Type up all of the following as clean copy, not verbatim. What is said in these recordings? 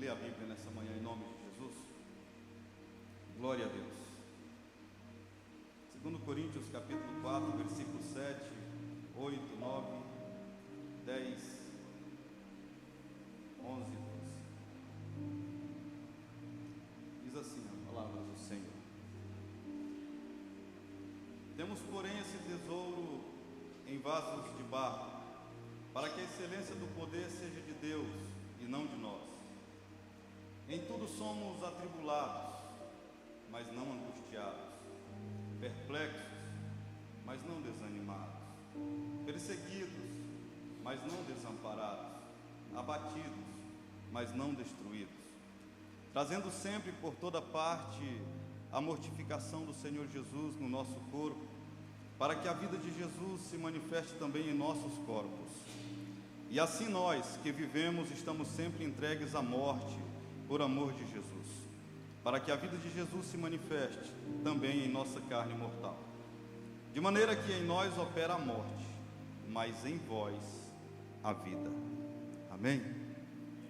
ler a Bíblia nessa manhã em nome de Jesus? Glória a Deus. 2 Coríntios capítulo 4, versículo 7, 8, 9, 10, 11 e 12. Diz assim a palavra do Senhor: temos, porém, esse tesouro em vasos de barro, para que a excelência do poder seja de Deus e não de nós. Em tudo somos atribulados, mas não angustiados, perplexos, mas não desanimados, perseguidos, mas não desamparados, abatidos, mas não destruídos, trazendo sempre por toda parte a mortificação do Senhor Jesus no nosso corpo, para que a vida de Jesus se manifeste também em nossos corpos. E assim nós, que vivemos, estamos sempre entregues à morte, por amor de Jesus, para que a vida de Jesus se manifeste também em nossa carne mortal. De maneira que em nós opera a morte, mas em vós a vida. Amém?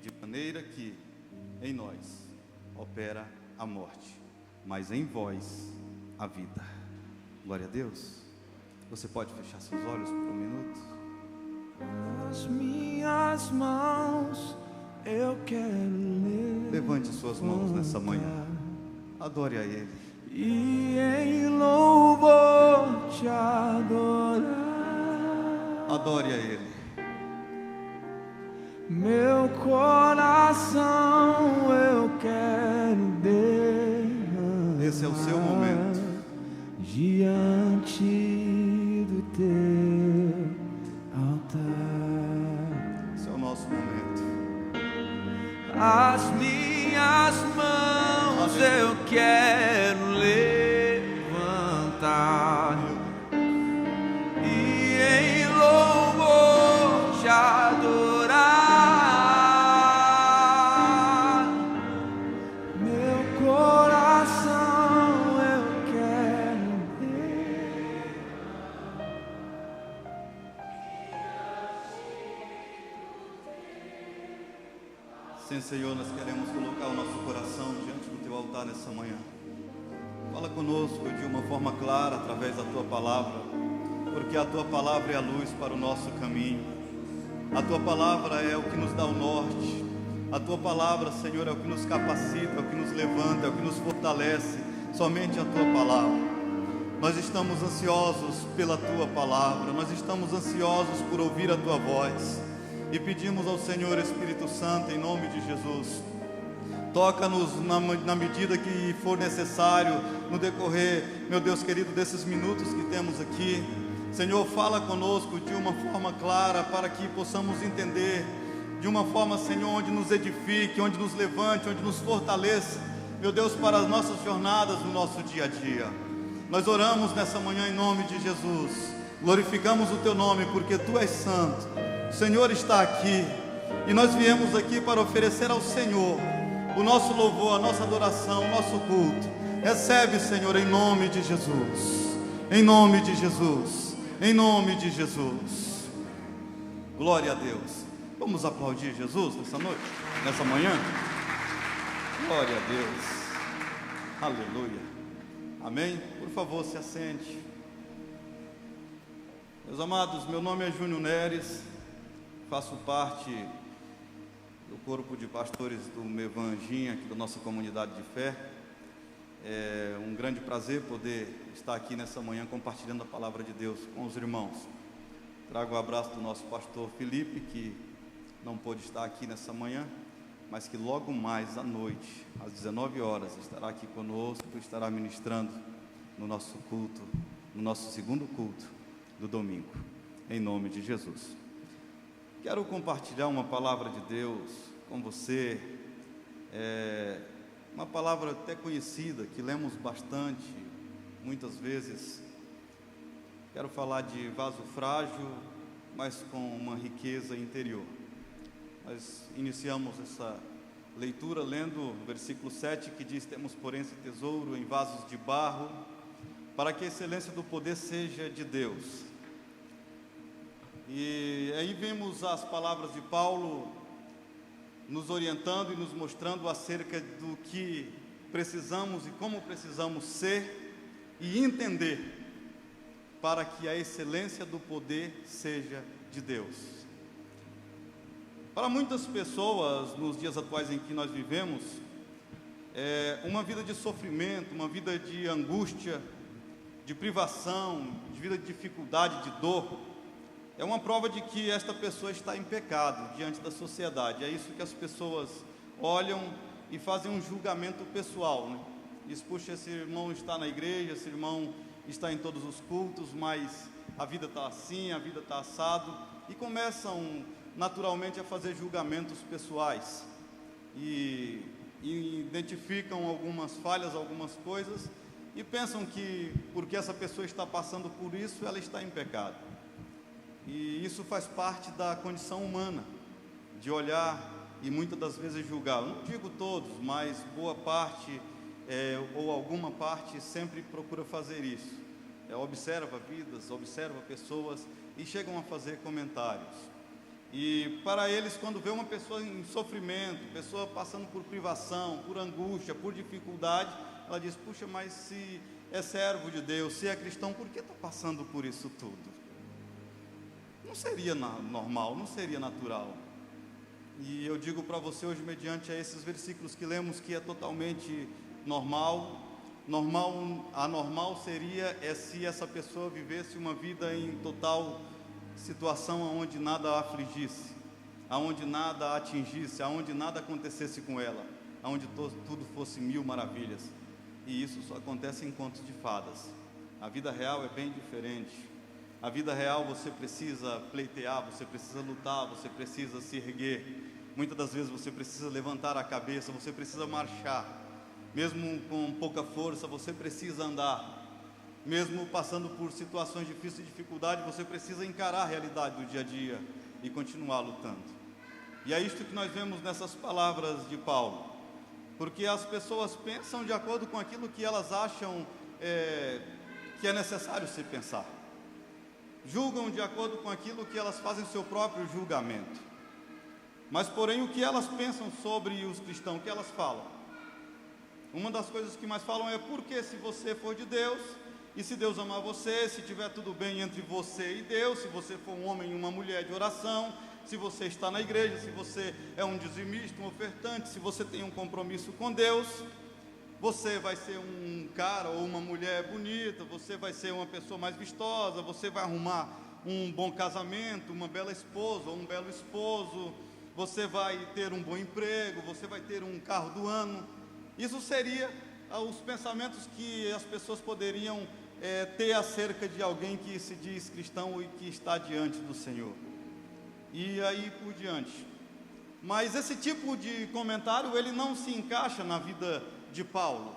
De maneira que em nós opera a morte, mas em vós a vida. Glória a Deus. Você pode fechar seus olhos por um minuto? As minhas mãos eu quero ler. Levante suas mãos nessa manhã. Adore a Ele. E em louvor te adorar. Adore a Ele. Meu coração eu quero derramar. Esse é o seu momento. Diante do teu altar. Esse é o nosso momento. As minhas mãos eu quero levantar e em louvor te adorar. Meu coração eu quero ter. Sim, Senhor, nós queremos colocar o nosso coração diante do Teu altar nessa manhã. Fala conosco de uma forma clara, através da Tua palavra, porque a Tua palavra é a luz para o nosso caminho. A Tua palavra é o que nos dá o norte. A Tua palavra, Senhor, é o que nos capacita, é o que nos levanta, é o que nos fortalece. Somente a Tua palavra. Nós estamos ansiosos pela Tua palavra, nós estamos ansiosos por ouvir a Tua voz. E pedimos ao Senhor Espírito Santo, em nome de Jesus, toca-nos na medida que for necessário, no decorrer, meu Deus querido, desses minutos que temos aqui. Senhor, fala conosco de uma forma clara, para que possamos entender, de uma forma, Senhor, onde nos edifique, onde nos levante, onde nos fortaleça, meu Deus, para as nossas jornadas no nosso dia a dia. Nós oramos nessa manhã em nome de Jesus, glorificamos o Teu nome, porque Tu és santo. O Senhor está aqui, e nós viemos aqui para oferecer ao Senhor o nosso louvor, a nossa adoração, o nosso culto. Recebe, Senhor, em nome de Jesus, em nome de Jesus, em nome de Jesus. Glória a Deus. Vamos aplaudir Jesus nessa noite, nessa manhã? Glória a Deus. Aleluia. Amém? Por favor, se assente. Meus amados, meu nome é Júnior Neres. Faço parte do corpo de pastores do Mevanginha, aqui da nossa comunidade de fé. É um grande prazer poder estar aqui nessa manhã compartilhando a palavra de Deus com os irmãos. Trago o abraço do nosso pastor Felipe, que não pôde estar aqui nessa manhã, mas que logo mais à noite, às 19 horas, estará aqui conosco, estará ministrando no nosso culto, no nosso segundo culto do domingo, em nome de Jesus. Quero compartilhar uma palavra de Deus com você, uma palavra até conhecida, que lemos bastante, muitas vezes. Quero falar de vaso frágil, mas com uma riqueza interior. Nós iniciamos essa leitura lendo o versículo 7, que diz: temos, porém, esse tesouro em vasos de barro, para que a excelência do poder seja de Deus. E aí vemos as palavras de Paulo nos orientando e nos mostrando acerca do que precisamos e como precisamos ser e entender para que a excelência do poder seja de Deus. Para muitas pessoas, nos dias atuais em que nós vivemos, uma vida de sofrimento, uma vida de angústia, de privação, de vida de dificuldade, de dor, é uma prova de que esta pessoa está em pecado diante da sociedade. É isso que as pessoas olham e fazem um julgamento pessoal, né? Diz, puxa, esse irmão está na igreja, esse irmão está em todos os cultos, mas a vida está assim, a vida está assado, e começam naturalmente a fazer julgamentos pessoais e identificam algumas falhas, algumas coisas, e pensam que porque essa pessoa está passando por isso, ela está em pecado. E isso faz parte da condição humana, de olhar e muitas das vezes julgar. Eu não digo todos, mas boa parte ou alguma parte sempre procura fazer isso. Observa vidas, observa pessoas e chegam a fazer comentários. E para eles, quando vê uma pessoa em sofrimento, pessoa passando por privação, por angústia, por dificuldade, ela diz, puxa, mas se é servo de Deus, se é cristão, por que está passando por isso tudo? Não seria normal, não seria natural. E eu digo para você hoje, mediante a esses versículos que lemos, que é totalmente normal. Anormal seria se essa pessoa vivesse uma vida em total situação onde nada a afligisse, aonde nada a atingisse, aonde nada acontecesse com ela, aonde tudo fosse mil maravilhas. E isso só acontece em contos de fadas. A vida real é bem diferente. A vida real você precisa pleitear, você precisa lutar, você precisa se erguer. Muitas das vezes você precisa levantar a cabeça, você precisa marchar. Mesmo com pouca força, você precisa andar. Mesmo passando por situações difíceis e dificuldade, você precisa encarar a realidade do dia a dia e continuar lutando. E é isto que nós vemos nessas palavras de Paulo. Porque as pessoas pensam de acordo com aquilo que elas acham que é necessário se pensar. Julgam de acordo com aquilo que elas fazem seu próprio julgamento. Mas porém o que elas pensam sobre os cristãos, o que elas falam? Uma das coisas que mais falam é porque se você for de Deus, e se Deus amar você, se tiver tudo bem entre você e Deus, se você for um homem e uma mulher de oração, se você está na igreja, se você é um dizimista, um ofertante, se você tem um compromisso com Deus, você vai ser um cara ou uma mulher bonita, você vai ser uma pessoa mais vistosa, você vai arrumar um bom casamento, uma bela esposa ou um belo esposo, você vai ter um bom emprego, você vai ter um carro do ano. Isso seria os pensamentos que as pessoas poderiam ter acerca de alguém que se diz cristão e que está diante do Senhor. E aí por diante. Mas esse tipo de comentário, ele não se encaixa na vida de Paulo.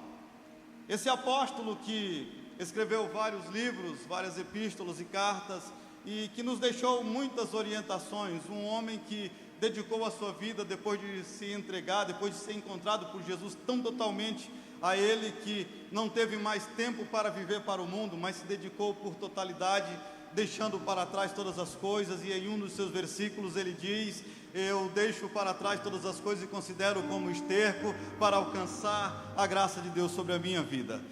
Esse apóstolo que escreveu vários livros, várias epístolas e cartas, e que nos deixou muitas orientações, um homem que dedicou a sua vida depois de se entregar, depois de ser encontrado por Jesus tão totalmente a Ele, que não teve mais tempo para viver para o mundo, mas se dedicou por totalidade, deixando para trás todas as coisas. E em um dos seus versículos ele diz, eu deixo para trás todas as coisas e considero como esterco para alcançar a graça de Deus sobre a minha vida.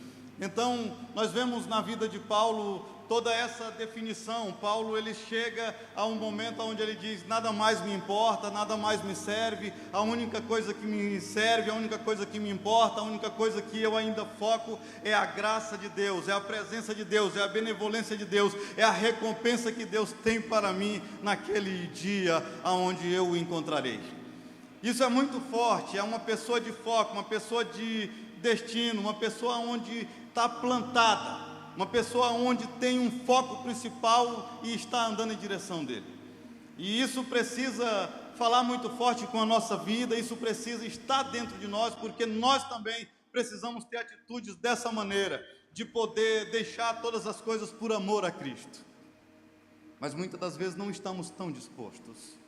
Então nós vemos na vida de Paulo toda essa definição. Paulo, ele chega a um momento onde ele diz, nada mais me importa, nada mais me serve, a única coisa que me serve, a única coisa que me importa, a única coisa que eu ainda foco é a graça de Deus, é a presença de Deus, é a benevolência de Deus, é a recompensa que Deus tem para mim naquele dia onde eu o encontrarei. Isso é muito forte, é uma pessoa de foco, uma pessoa de destino, uma pessoa onde está plantada, uma pessoa onde tem um foco principal e está andando em direção dele. E isso precisa falar muito forte com a nossa vida, isso precisa estar dentro de nós, porque nós também precisamos ter atitudes dessa maneira, de poder deixar todas as coisas por amor a Cristo. Mas muitas das vezes não estamos tão dispostos.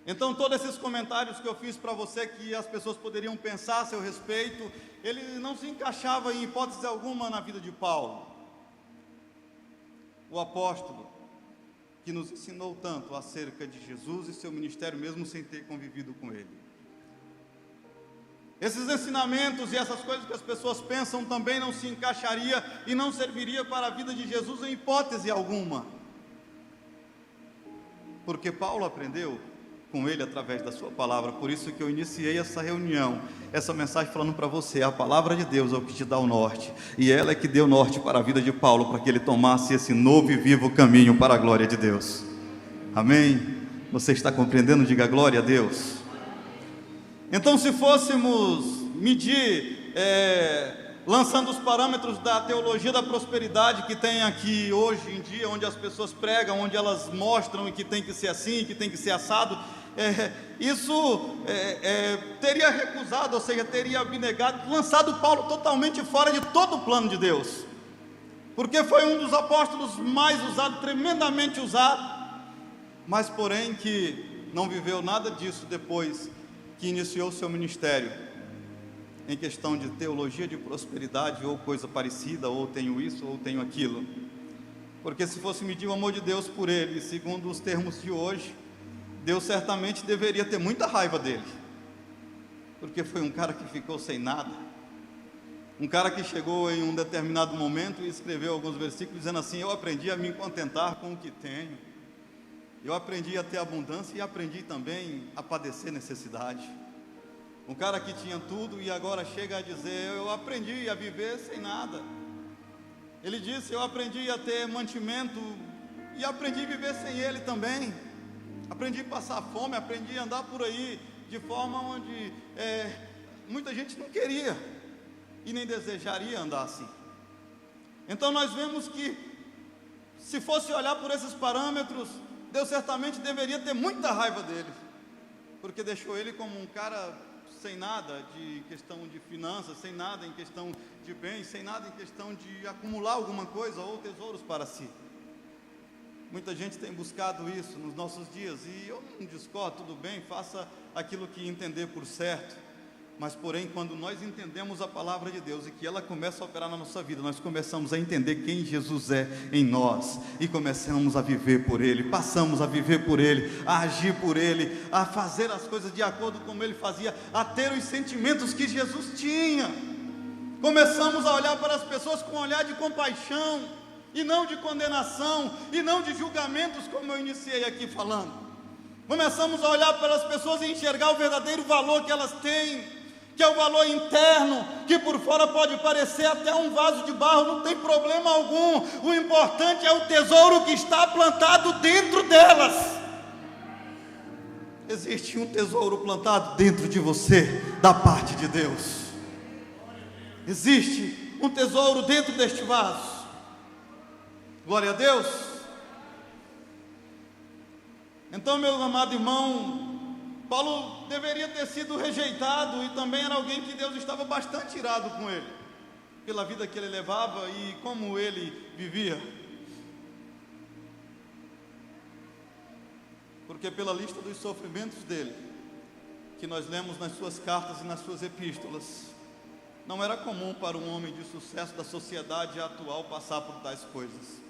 Então todos esses comentários que eu fiz para você, que as pessoas poderiam pensar a seu respeito, ele não se encaixava em hipótese alguma na vida de Paulo, o apóstolo, que nos ensinou tanto acerca de Jesus e seu ministério, mesmo sem ter convivido com ele. Esses ensinamentos e essas coisas que as pessoas pensam também não se encaixaria e não serviria para a vida de Jesus em hipótese alguma. Porque Paulo aprendeu com ele através da sua palavra. Por isso que eu iniciei essa reunião, essa mensagem falando para você: a palavra de Deus é o que te dá o norte, e ela é que deu norte para a vida de Paulo, para que ele tomasse esse novo e vivo caminho para a glória de Deus. Amém? Você está compreendendo? Diga glória a Deus. Então, se fôssemos medir, lançando os parâmetros da teologia da prosperidade que tem aqui hoje em dia, onde as pessoas pregam, onde elas mostram que tem que ser assim, que tem que ser assado, teria recusado, ou seja, teria abnegado, lançado Paulo totalmente fora de todo o plano de Deus, porque foi um dos apóstolos mais usados, tremendamente usado, mas porém que não viveu nada disso depois que iniciou seu ministério, em questão de teologia de prosperidade, ou coisa parecida, ou tenho isso, ou tenho aquilo. Porque se fosse medir o amor de Deus por ele, segundo os termos de hoje, Deus certamente deveria ter muita raiva dele, porque foi um cara que ficou sem nada, um cara que chegou em um determinado momento e escreveu alguns versículos dizendo assim: eu aprendi a me contentar com o que tenho, eu aprendi a ter abundância e aprendi também a padecer necessidade. Um cara que tinha tudo e agora chega a dizer: eu aprendi a viver sem nada. Ele disse: eu aprendi a ter mantimento e aprendi a viver sem ele também. Aprendi a passar fome, aprendi a andar por aí de forma onde muita gente não queria e nem desejaria andar assim. Então nós vemos que, se fosse olhar por esses parâmetros, Deus certamente deveria ter muita raiva dele, porque deixou ele como um cara sem nada de questão de finanças, sem nada em questão de bens, sem nada em questão de acumular alguma coisa ou tesouros para si. Muita gente tem buscado isso nos nossos dias, e eu não discordo, tudo bem, faça aquilo que entender por certo, mas porém, quando nós entendemos a palavra de Deus e que ela começa a operar na nossa vida, nós começamos a entender quem Jesus é em nós, e começamos a viver por Ele, passamos a viver por Ele, a agir por Ele, a fazer as coisas de acordo com Ele fazia, a ter os sentimentos que Jesus tinha. Começamos a olhar para as pessoas com um olhar de compaixão, e não de condenação, e não de julgamentos, como eu iniciei aqui falando. Começamos a olhar para as pessoas e enxergar o verdadeiro valor que elas têm, que é o valor interno, que por fora pode parecer até um vaso de barro, não tem problema algum. O importante é o tesouro que está plantado dentro delas. Existe um tesouro plantado dentro de você, da parte de Deus. Existe um tesouro dentro deste vaso. Glória a Deus. Então, meu amado irmão, Paulo deveria ter sido rejeitado, e também era alguém que Deus estava bastante irado com ele, pela vida que ele levava e como ele vivia. Porque pela lista dos sofrimentos dele, que nós lemos nas suas cartas e nas suas epístolas, não era comum para um homem de sucesso da sociedade atual passar por tais coisas.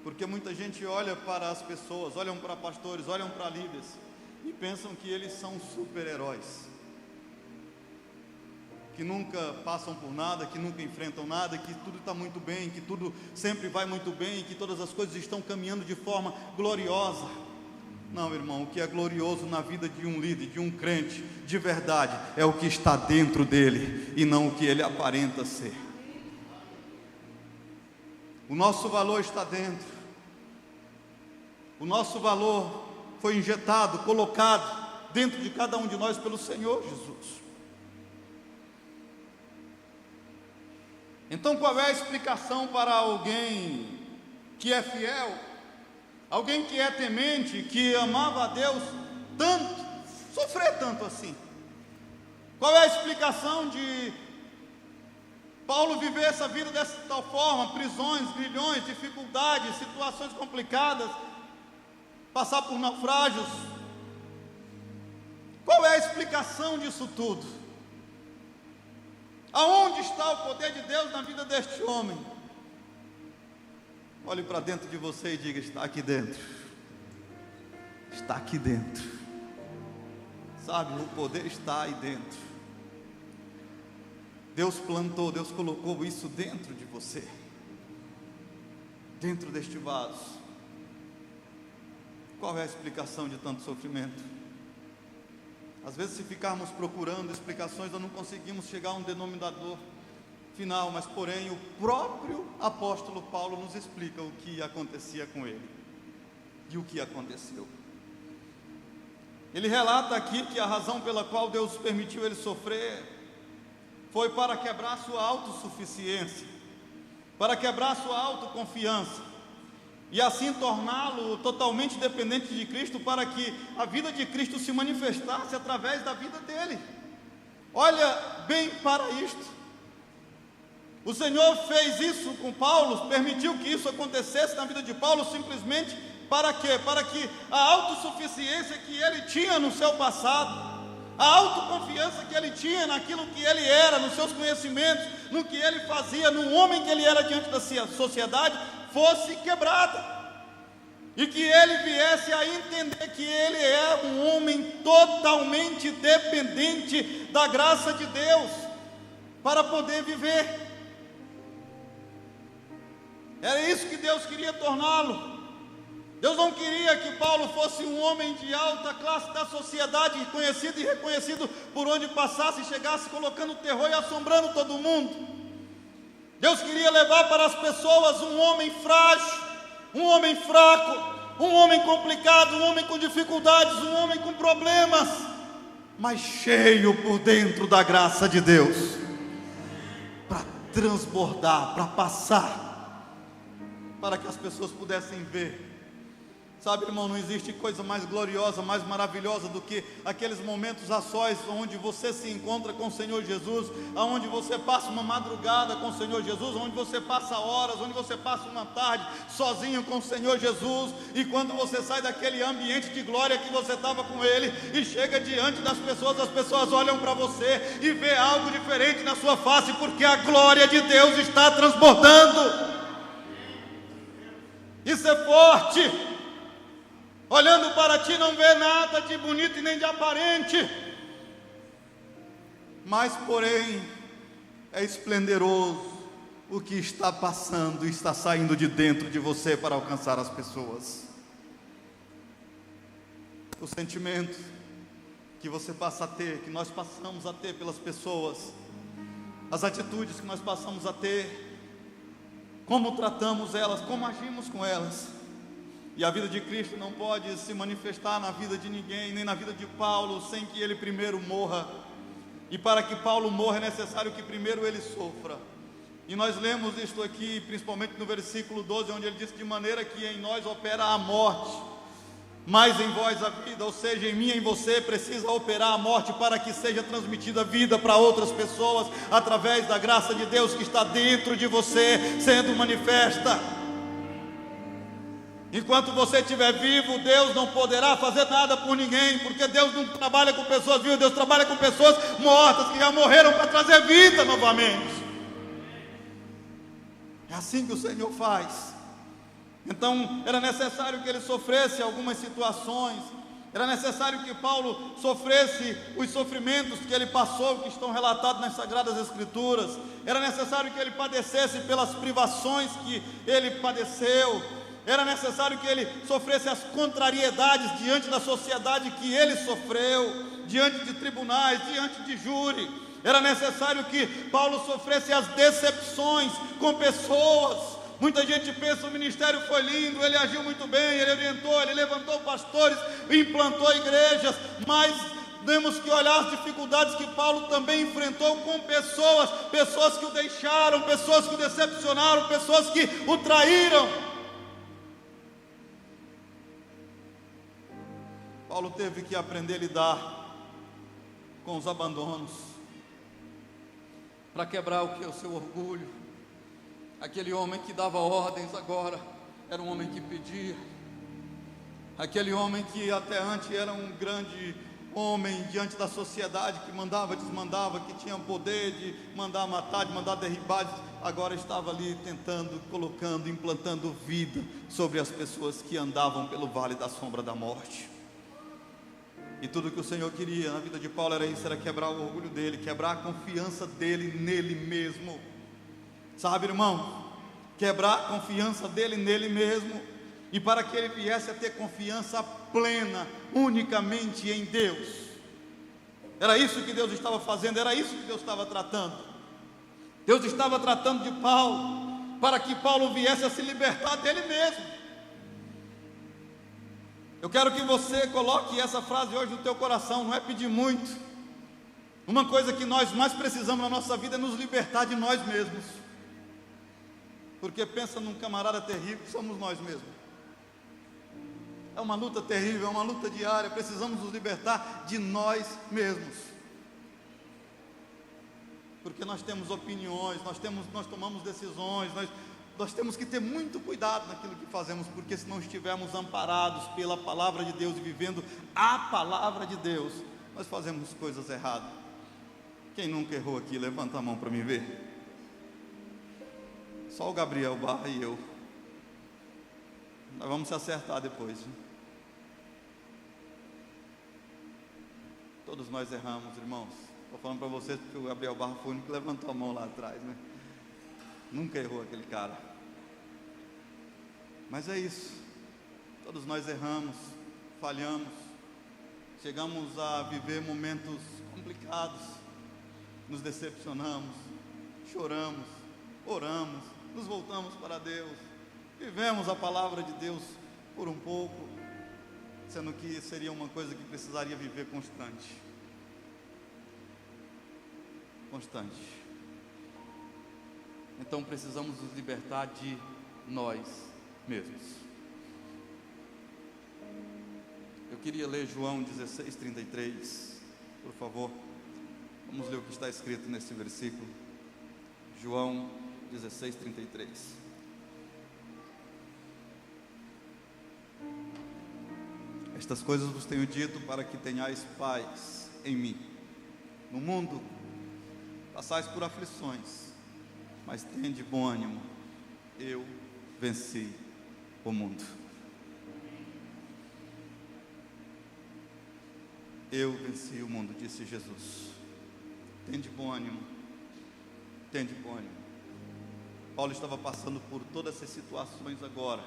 Porque muita gente olha para as pessoas, olham para pastores, olham para líderes, e pensam que eles são super-heróis, que nunca passam por nada, que nunca enfrentam nada, que tudo está muito bem, que tudo sempre vai muito bem, que todas as coisas estão caminhando de forma gloriosa. Não, irmão, o que é glorioso na vida de um líder, de um crente, de verdade, é o que está dentro dele, e não o que ele aparenta ser. O nosso valor está dentro. O nosso valor foi injetado, colocado dentro de cada um de nós pelo Senhor Jesus. Então, qual é a explicação para alguém que é fiel, alguém que é temente, que amava a Deus tanto, sofrer tanto assim? Qual é a explicação de Paulo viver essa vida dessa tal forma? Prisões, grilhões, dificuldades, situações complicadas, passar por naufrágios. Qual é a explicação disso tudo? Aonde está o poder de Deus na vida deste homem? Olhe para dentro de você e diga: está aqui dentro. Está aqui dentro. Sabe, o poder está aí dentro. Deus plantou, Deus colocou isso dentro de você, dentro deste vaso. Qual é a explicação de tanto sofrimento? Às vezes, se ficarmos procurando explicações, nós não conseguimos chegar a um denominador final, mas porém o próprio apóstolo Paulo nos explica o que acontecia com ele e o que aconteceu. Ele relata aqui que a razão pela qual Deus permitiu ele sofrer foi para quebrar sua autossuficiência, para quebrar sua autoconfiança e assim torná-lo totalmente dependente de Cristo, para que a vida de Cristo se manifestasse através da vida dele. Olha bem para isto. O Senhor fez isso com Paulo, permitiu que isso acontecesse na vida de Paulo, simplesmente para quê? Para que a autossuficiência que ele tinha no seu passado, a autoconfiança que ele tinha naquilo que ele era, nos seus conhecimentos, no que ele fazia, no homem que ele era diante da sociedade, fosse quebrada, e que ele viesse a entender que ele é um homem totalmente dependente da graça de Deus, para poder viver. Era isso que Deus queria torná-lo. Deus não queria que Paulo fosse um homem de alta classe da sociedade, conhecido e reconhecido por onde passasse e chegasse colocando terror e assombrando todo mundo. Deus queria levar para as pessoas um homem frágil, um homem fraco, um homem complicado, um homem com dificuldades, um homem com problemas, mas cheio por dentro da graça de Deus, para transbordar, para passar, para que as pessoas pudessem ver. Sabe, irmão, não existe coisa mais gloriosa, mais maravilhosa do que aqueles momentos a sós, onde você se encontra com o Senhor Jesus, onde você passa uma madrugada com o Senhor Jesus, onde você passa horas, onde você passa uma tarde sozinho com o Senhor Jesus, e quando você sai daquele ambiente de glória que você estava com Ele, e chega diante das pessoas, as pessoas olham para você e vê algo diferente na sua face, porque a glória de Deus está transbordando. Isso é forte. Olhando para ti não vê nada de bonito e nem de aparente, mas porém é esplendoroso o que está passando e está saindo de dentro de você para alcançar as pessoas. O sentimento que você passa a ter, que nós passamos a ter pelas pessoas, as atitudes que nós passamos a ter, como tratamos elas, como agimos com elas. E a vida de Cristo não pode se manifestar na vida de ninguém, nem na vida de Paulo, sem que ele primeiro morra. E para que Paulo morra é necessário que primeiro ele sofra. E nós lemos isto aqui, principalmente no versículo 12, onde ele diz: de maneira que em nós opera a morte, mas em vós a vida. Ou seja, em mim e em você precisa operar a morte, para que seja transmitida vida para outras pessoas, através da graça de Deus que está dentro de você, sendo manifesta. Enquanto você estiver vivo, Deus não poderá fazer nada por ninguém, porque Deus não trabalha com pessoas vivas, Deus trabalha com pessoas mortas, que já morreram para trazer vida novamente. É assim que o Senhor faz. Então era necessário que ele sofresse algumas situações, era necessário que Paulo sofresse os sofrimentos que ele passou, que estão relatados nas Sagradas Escrituras, era necessário que ele padecesse pelas privações que ele padeceu, era necessário que ele sofresse as contrariedades diante da sociedade que ele sofreu, diante de tribunais, diante de júri. Era necessário que Paulo sofresse as decepções com pessoas. Muita gente pensa: o ministério foi lindo, ele agiu muito bem, ele orientou, ele levantou pastores, implantou igrejas, mas temos que olhar as dificuldades que Paulo também enfrentou com pessoas que o deixaram, pessoas que o decepcionaram, pessoas que o traíram. Paulo teve que aprender a lidar com os abandonos, para quebrar o seu orgulho. Aquele homem que dava ordens agora era um homem que pedia. Aquele homem que até antes era um grande homem diante da sociedade que mandava, desmandava, que tinha poder de mandar matar, de mandar derribar, agora estava ali tentando, colocando, implantando vida sobre as pessoas que andavam pelo vale da sombra da morte. E tudo que o Senhor queria na vida de Paulo era isso, era quebrar o orgulho dele, quebrar a confiança dele nele mesmo. Sabe, irmão, quebrar a confiança dele nele mesmo, e para que ele viesse a ter confiança plena, unicamente em Deus. Era isso que Deus estava fazendo, era isso que Deus estava tratando. Deus estava tratando de Paulo, para que Paulo viesse a se libertar dele mesmo. Eu quero que você coloque essa frase hoje no teu coração, não é pedir muito. Uma coisa que nós mais precisamos na nossa vida é nos libertar de nós mesmos. Porque pensa num camarada terrível, somos nós mesmos. É uma luta terrível, é uma luta diária, precisamos nos libertar de nós mesmos. Porque nós temos opiniões, nós tomamos decisões, nós temos que ter muito cuidado naquilo que fazemos, porque se não estivermos amparados pela palavra de Deus e vivendo a palavra de Deus, nós fazemos coisas erradas. Quem nunca errou aqui, levanta a mão para mim ver. Só o Gabriel Barra e eu. Nós vamos se acertar depois. Todos nós erramos, irmãos. Estou falando para vocês porque o Gabriel Barra foi o único que levantou a mão lá atrás, né? Nunca errou aquele cara. Mas é isso. Todos nós erramos, falhamos, chegamos a viver momentos complicados, nos decepcionamos, choramos, oramos, nos voltamos para Deus, vivemos a palavra de Deus por um pouco, sendo que seria uma coisa que precisaria viver constante. Então precisamos nos libertar de nós mesmos. Eu queria ler João 16:33, por favor. Vamos ler o que está escrito nesse versículo. João 16:33. Estas coisas vos tenho dito para que tenhais paz em mim. No mundo passais por aflições, mas tende bom ânimo, eu venci o mundo. Eu venci o mundo, disse Jesus. Tende bom ânimo, tende bom ânimo. Paulo estava passando por todas essas situações agora,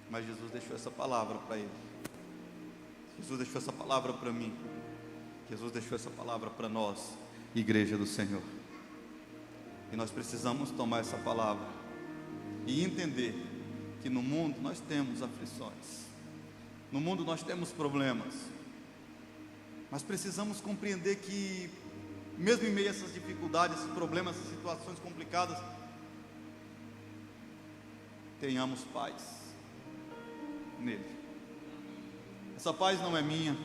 mas Jesus deixou essa palavra para ele. Jesus deixou essa palavra para mim. Jesus deixou essa palavra para nós, igreja do Senhor. E nós precisamos tomar essa palavra e entender que no mundo nós temos aflições, no mundo nós temos problemas, mas precisamos compreender que mesmo em meio a essas dificuldades, esses problemas, essas situações complicadas, tenhamos paz nele. Essa paz não é minha,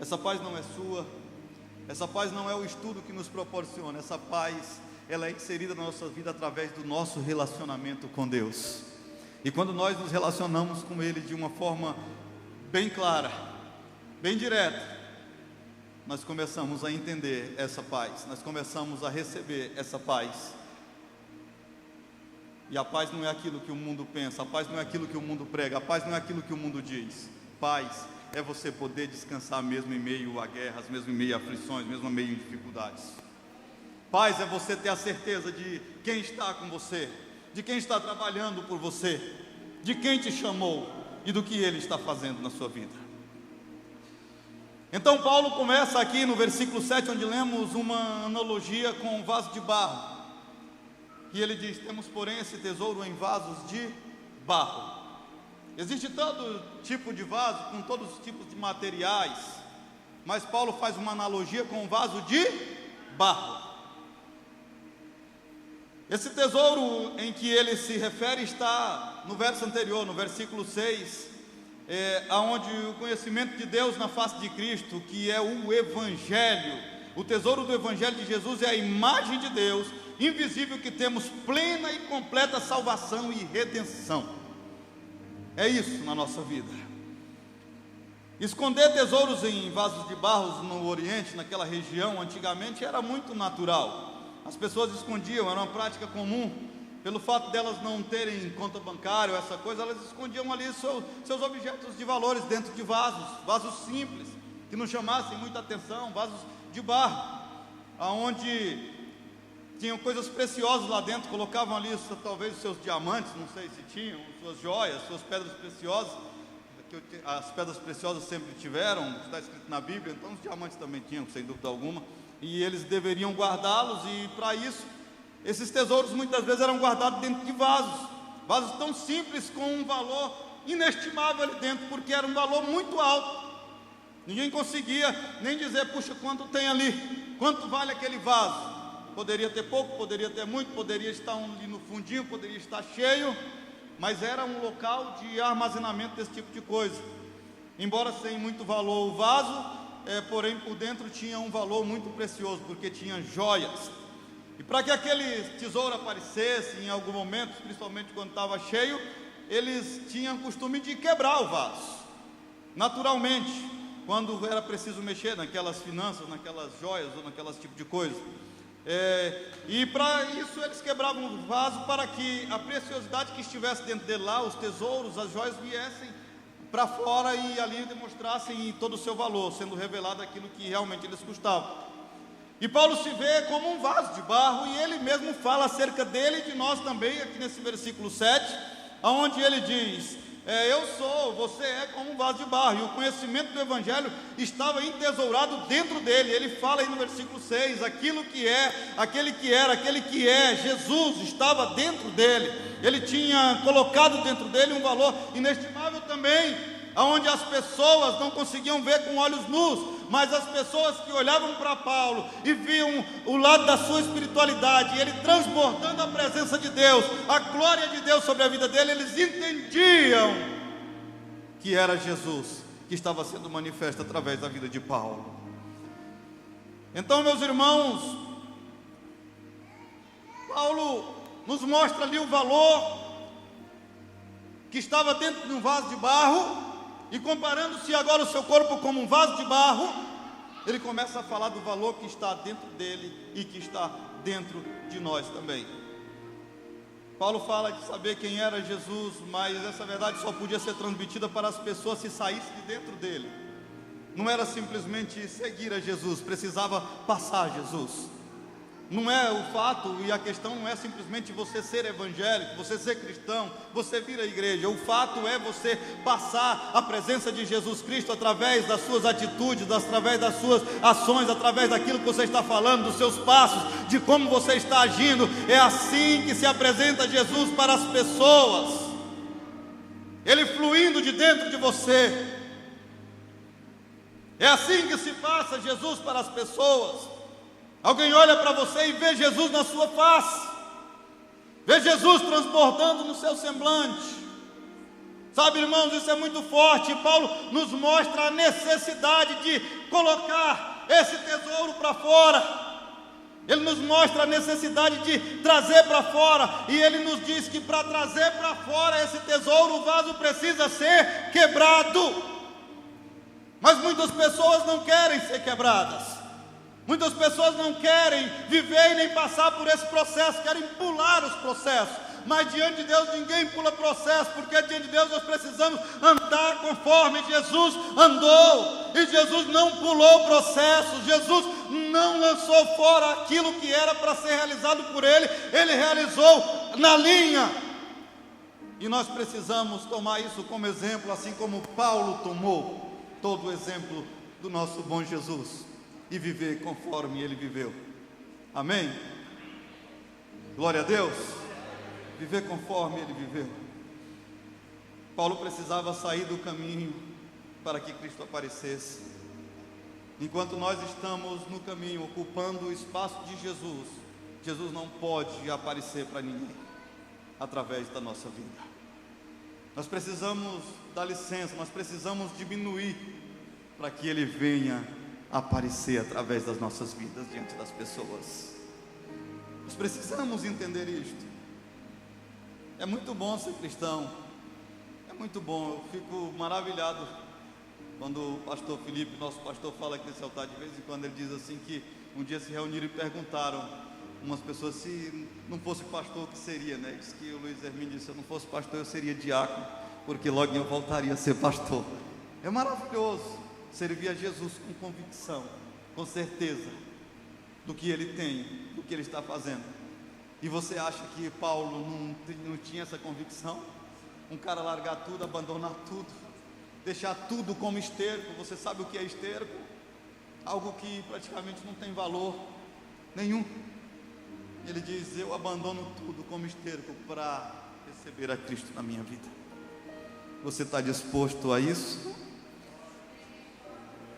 essa paz não é sua, essa paz não é o estudo que nos proporciona. Essa paz, ela é inserida na nossa vida através do nosso relacionamento com Deus. E quando nós nos relacionamos com Ele de uma forma bem clara, bem direta, nós começamos a entender essa paz, nós começamos a receber essa paz. E a paz não é aquilo que o mundo pensa, a paz não é aquilo que o mundo prega, a paz não é aquilo que o mundo diz. Paz é você poder descansar mesmo em meio a guerras, mesmo em meio a aflições, mesmo em meio a dificuldades. Paz é você ter a certeza de quem está com você, de quem está trabalhando por você, de quem te chamou e do que Ele está fazendo na sua vida. Então Paulo começa aqui no versículo 7, onde lemos uma analogia com um vaso de barro. E ele diz: temos porém esse tesouro em vasos de barro. Existe todo tipo de vaso, com todos os tipos de materiais, mas Paulo faz uma analogia com um vaso de barro. Esse tesouro em que ele se refere está no verso anterior, no versículo 6, onde o conhecimento de Deus na face de Cristo, que é o Evangelho, o tesouro do Evangelho de Jesus é a imagem de Deus, invisível, que temos plena e completa salvação e redenção. É isso na nossa vida. Esconder tesouros em vasos de barro no Oriente, naquela região, antigamente era muito natural. As pessoas escondiam, era uma prática comum. Pelo fato delas não terem conta bancária, essa coisa, elas escondiam ali seus objetos de valores dentro de vasos simples, que não chamassem muita atenção, vasos de barro, aonde tinham coisas preciosas lá dentro, colocavam ali talvez os seus diamantes, não sei se tinham, suas joias, suas pedras preciosas, que as pedras preciosas sempre tiveram, está escrito na Bíblia, então os diamantes também tinham, sem dúvida alguma, e eles deveriam guardá-los, e para isso, esses tesouros muitas vezes eram guardados dentro de vasos tão simples, com um valor inestimável ali dentro, porque era um valor muito alto. Ninguém conseguia nem dizer, puxa, quanto tem ali, quanto vale aquele vaso. Poderia ter pouco, poderia ter muito, poderia estar ali no fundinho, poderia estar cheio, mas era um local de armazenamento desse tipo de coisa. Embora sem muito valor o vaso, porém por dentro tinha um valor muito precioso, porque tinha joias. E para que aquele tesouro aparecesse em algum momento, principalmente quando estava cheio, eles tinham costume de quebrar o vaso, naturalmente, quando era preciso mexer naquelas finanças, naquelas joias ou naquelas tipo de coisa. E para isso eles quebravam o vaso, para que a preciosidade que estivesse dentro dele lá, os tesouros, as joias, viessem para fora e ali demonstrassem todo o seu valor, sendo revelado aquilo que realmente eles custavam. E Paulo se vê como um vaso de barro, e ele mesmo fala acerca dele e de nós também, aqui nesse versículo 7, onde ele diz, você é como um vaso de barro, e o conhecimento do Evangelho estava entesourado dentro dele. Ele fala aí no versículo 6, aquele que é, Jesus estava dentro dele, ele tinha colocado dentro dele um valor inestimável também, onde as pessoas não conseguiam ver com olhos nus, mas as pessoas que olhavam para Paulo e viam o lado da sua espiritualidade, ele transbordando a presença de Deus, a glória de Deus sobre a vida dele, eles entendiam que era Jesus que estava sendo manifesto através da vida de Paulo. Então, meus irmãos, Paulo nos mostra ali o valor que estava dentro de um vaso de barro, e comparando-se agora o seu corpo como um vaso de barro, ele começa a falar do valor que está dentro dele e que está dentro de nós também. Paulo fala de saber quem era Jesus, mas essa verdade só podia ser transmitida para as pessoas se saísse de dentro dele. Não era simplesmente seguir a Jesus, precisava passar a Jesus. Não é o fato, e a questão não é simplesmente você ser evangélico, você ser cristão, você vir à igreja. O fato é você passar a presença de Jesus Cristo através das suas atitudes, através das suas ações, através daquilo que você está falando, dos seus passos, de como você está agindo. É assim que se apresenta Jesus para as pessoas, ele fluindo de dentro de você. É assim que se passa Jesus para as pessoas. Alguém olha para você e vê Jesus na sua face, vê Jesus transbordando no seu semblante. Sabe, irmãos, isso é muito forte. Paulo nos mostra a necessidade de colocar esse tesouro para fora. Ele nos mostra a necessidade de trazer para fora, e ele nos diz que para trazer para fora esse tesouro, o vaso precisa ser quebrado. Mas muitas pessoas não querem ser quebradas. Muitas pessoas não querem viver e nem passar por esse processo, querem pular os processos. Mas diante de Deus ninguém pula processo, porque diante de Deus nós precisamos andar conforme Jesus andou. E Jesus não pulou processos, Jesus não lançou fora aquilo que era para ser realizado por ele, ele realizou na linha. E nós precisamos tomar isso como exemplo, assim como Paulo tomou todo o exemplo do nosso bom Jesus, e viver conforme ele viveu. Amém? Glória a Deus. Viver conforme ele viveu. Paulo precisava sair do caminho para que Cristo aparecesse. Enquanto nós estamos no caminho, ocupando o espaço de Jesus, Jesus não pode aparecer para ninguém através da nossa vida. Nós precisamos dar licença, nós precisamos diminuir para que ele venha aparecer através das nossas vidas diante das pessoas. Nós precisamos entender isto. É muito bom ser cristão, é muito bom. Eu fico maravilhado Quando o pastor Felipe, nosso pastor, fala aqui nesse altar, de vez em quando ele diz assim que um dia se reuniram e perguntaram umas pessoas se não fosse pastor, o que seria, né? Diz que o Luiz Hermínio disse: se eu não fosse pastor, eu seria diácono, porque logo eu voltaria a ser pastor. É maravilhoso servir a Jesus com convicção, com certeza do que ele tem, do que ele está fazendo. E você acha que Paulo não tinha essa convicção? Um cara largar tudo, abandonar tudo, deixar tudo como esterco. Você sabe o que é esterco? Algo que praticamente não tem valor nenhum. Ele diz: eu abandono tudo como esterco para receber a Cristo na minha vida. Você está disposto a isso?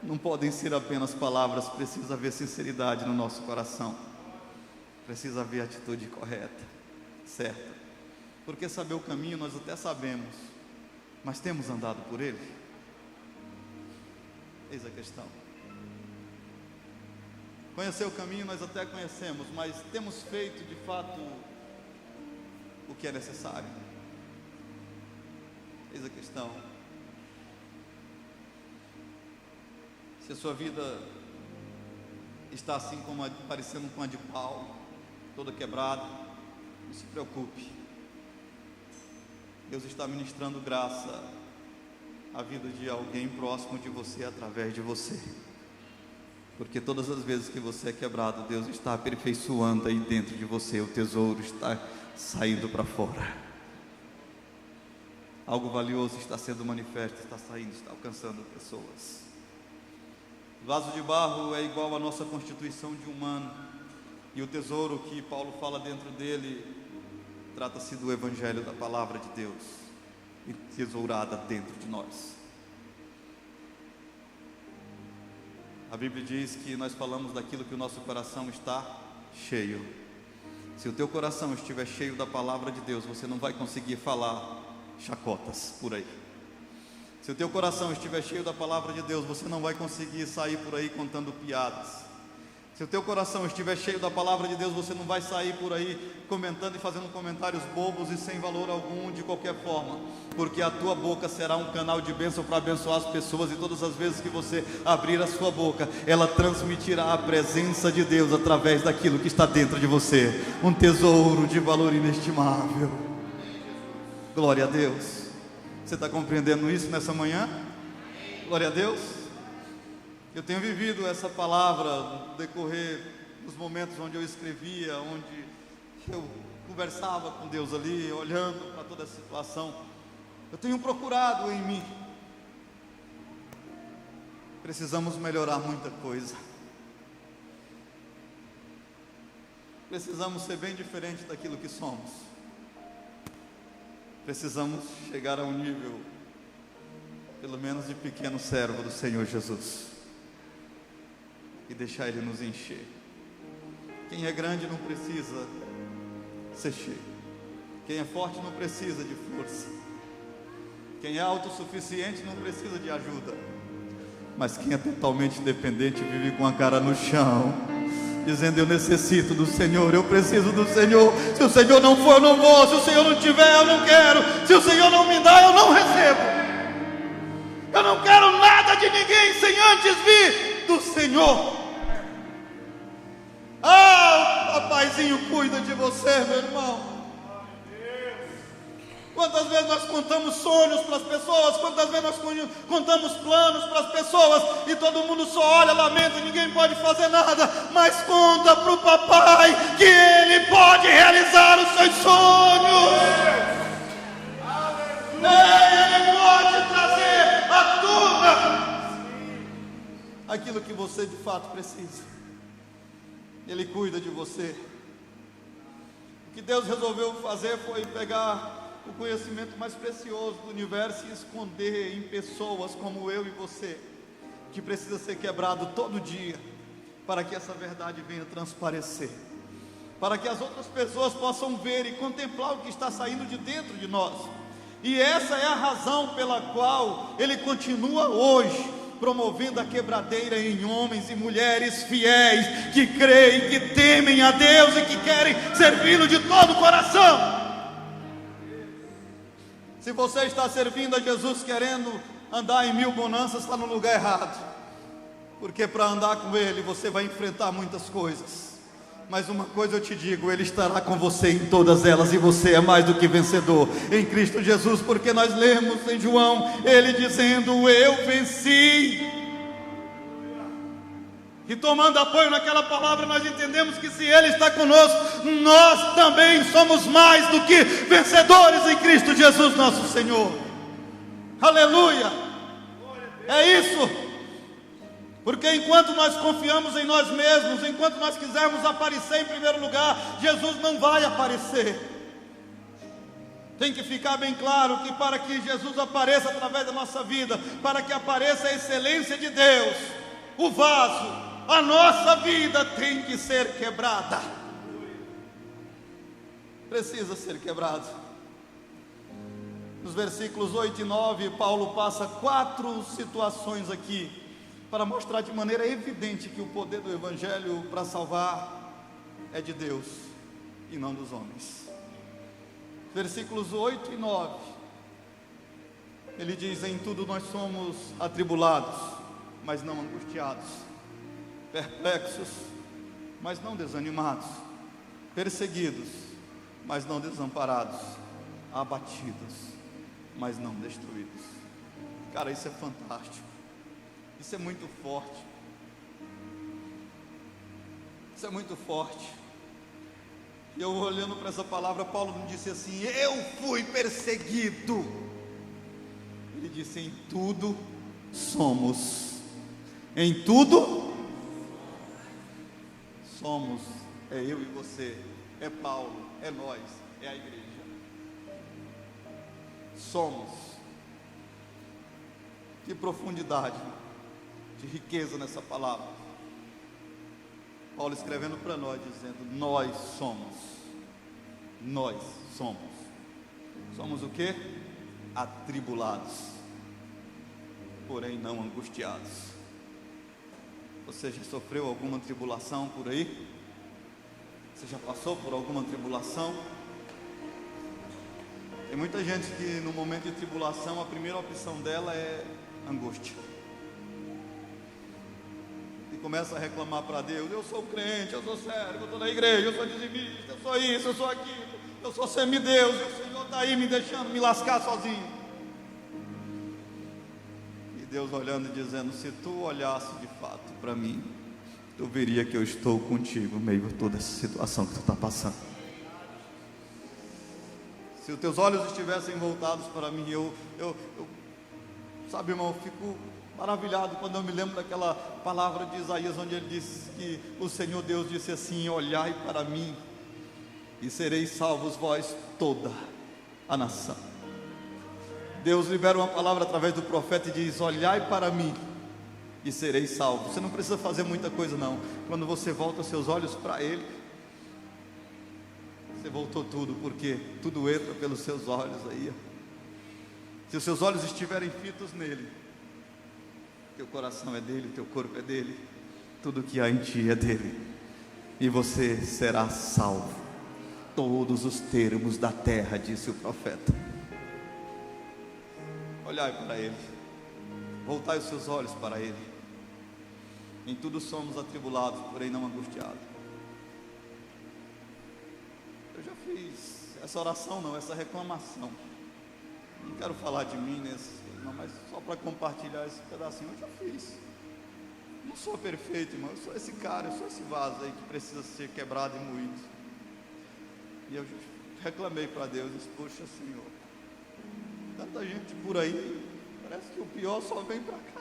Não podem ser apenas palavras, precisa haver sinceridade no nosso coração, precisa haver atitude correta, certa. Porque saber o caminho nós até sabemos, mas temos andado por ele? Eis a questão. Conhecer o caminho nós até conhecemos, mas temos feito de fato o que é necessário? Eis a questão. Se a sua vida está assim como parecendo com a de Paulo, toda quebrada, não se preocupe. Deus está ministrando graça à vida de alguém próximo de você através de você. Porque todas as vezes que você é quebrado, Deus está aperfeiçoando aí dentro de você, o tesouro está saindo para fora. Algo valioso está sendo manifesto, está saindo, está alcançando pessoas. O vaso de barro é igual à nossa constituição de humano, e o tesouro que Paulo fala dentro dele trata-se do Evangelho, da Palavra de Deus, tesourada dentro de nós. A Bíblia diz que nós falamos daquilo que o nosso coração está cheio. Se o teu coração estiver cheio da Palavra de Deus, você não vai conseguir falar chacotas por aí. Se o teu coração estiver cheio da Palavra de Deus, você não vai conseguir sair por aí contando piadas. Se o teu coração estiver cheio da Palavra de Deus, você não vai sair por aí comentando e fazendo comentários bobos e sem valor algum de qualquer forma, porque a tua boca será um canal de bênção para abençoar as pessoas, e todas as vezes que você abrir a sua boca, ela transmitirá a presença de Deus através daquilo que está dentro de você, um tesouro de valor inestimável. Glória a Deus. Você está compreendendo isso nessa manhã? Glória a Deus. Eu tenho vivido essa palavra no decorrer dos momentos onde eu escrevia, onde eu conversava com Deus ali, olhando para toda a situação. Eu tenho procurado em mim. Precisamos melhorar muita coisa. Precisamos ser bem diferente daquilo que somos. Precisamos chegar a um nível, pelo menos de pequeno servo do Senhor Jesus, e deixar Ele nos encher. Quem é grande não precisa ser cheio. Quem é forte não precisa de força. Quem é autossuficiente não precisa de ajuda. Mas quem é totalmente dependente vive com a cara no chão, dizendo: eu necessito do Senhor, eu preciso do Senhor. Se o Senhor não for, eu não vou. Se o Senhor não tiver, eu não quero. Se o Senhor não me dá, eu não recebo. Eu não quero nada de ninguém sem antes vir do Senhor. Ah, o papaizinho cuida de você, meu irmão. Quantas vezes nós contamos sonhos para as pessoas, quantas vezes nós contamos planos para as pessoas, e todo mundo só olha, lamenta, ninguém pode fazer nada, mas conta para o papai que ele pode realizar os seus sonhos. Ele pode trazer à tona aquilo que você de fato precisa. Ele cuida de você. O que Deus resolveu fazer foi pegar o conhecimento mais precioso do universo e esconder em pessoas como eu e você, que precisa ser quebrado todo dia, para que essa verdade venha transparecer, para que as outras pessoas possam ver e contemplar o que está saindo de dentro de nós. E essa é a razão pela qual Ele continua hoje promovendo a quebradeira em homens e mulheres fiéis, que creem, que temem a Deus e que querem servi-lo de todo o coração. Se você está servindo a Jesus querendo andar em mil bonanças está no lugar errado, porque para andar com Ele você vai enfrentar muitas coisas, mas uma coisa eu te digo: Ele estará com você em todas elas, e você é mais do que vencedor em Cristo Jesus, porque nós lemos em João, Ele dizendo: eu venci. E tomando apoio naquela palavra, nós entendemos que se Ele está conosco, nós também somos mais do que vencedores em Cristo Jesus nosso Senhor. Aleluia! É isso. Porque enquanto nós confiamos em nós mesmos, enquanto nós quisermos aparecer em primeiro lugar, Jesus não vai aparecer. Tem que ficar bem claro que para que Jesus apareça através da nossa vida, para que apareça a excelência de Deus, o vaso, a nossa vida tem que ser quebrada. Precisa ser quebrado. Nos versículos 8 e 9, Paulo passa 4 situações aqui, para mostrar de maneira evidente que o poder do Evangelho para salvar é de Deus e não dos homens. Versículos 8 e 9, ele diz: em tudo nós somos atribulados, mas não angustiados, perplexos, mas não desanimados, perseguidos, mas não desamparados, abatidos, mas não destruídos. Cara, isso é fantástico, isso é muito forte, isso é muito forte. E eu olhando para essa palavra, Paulo não disse assim: eu fui perseguido. Ele disse: em tudo somos, em tudo somos, é eu e você, é Paulo, é nós, é a igreja. Somos. Que profundidade, de riqueza nessa palavra. Paulo escrevendo para nós, dizendo: nós somos. Nós somos. Somos o quê? Atribulados, porém não angustiados. Você já sofreu alguma tribulação por aí? Você já passou por alguma tribulação? Tem muita gente que no momento de tribulação, a primeira opção dela é angústia. E começa a reclamar para Deus: eu sou crente, eu sou servo, eu estou na igreja, eu sou dizimista, eu sou isso, eu sou aquilo, eu sou semideus, e o Senhor está aí me deixando me lascar sozinho. Deus olhando e dizendo: se tu olhasse de fato para mim, tu veria que eu estou contigo no meio de toda essa situação que tu está passando. Se os teus olhos estivessem voltados para mim, sabe, irmão, eu fico maravilhado quando eu me lembro daquela palavra de Isaías, onde ele disse que o Senhor Deus disse assim: olhai para mim e sereis salvos vós toda a nação. Deus libera uma palavra através do profeta e diz: olhai para mim e sereis salvos. Você não precisa fazer muita coisa não. Quando você volta os seus olhos para Ele, você voltou tudo, porque tudo entra pelos seus olhos aí. Se os seus olhos estiverem fitos nele, teu coração é dele, teu corpo é dele, tudo que há em ti é dele, e você será salvo. Todos os termos da terra, disse o profeta. Olhai para Ele, voltai os seus olhos para Ele. Em tudo somos atribulados, porém não angustiados. Eu já fiz essa oração, não, essa reclamação. Não quero falar de mim não, mas só para compartilhar esse pedacinho. Eu já fiz. Não sou perfeito, irmão. Eu sou esse cara, eu sou esse vaso aí que precisa ser quebrado e moído. E eu reclamei para Deus, disse: poxa, Senhor, tanta gente por aí, parece que o pior só vem para cá.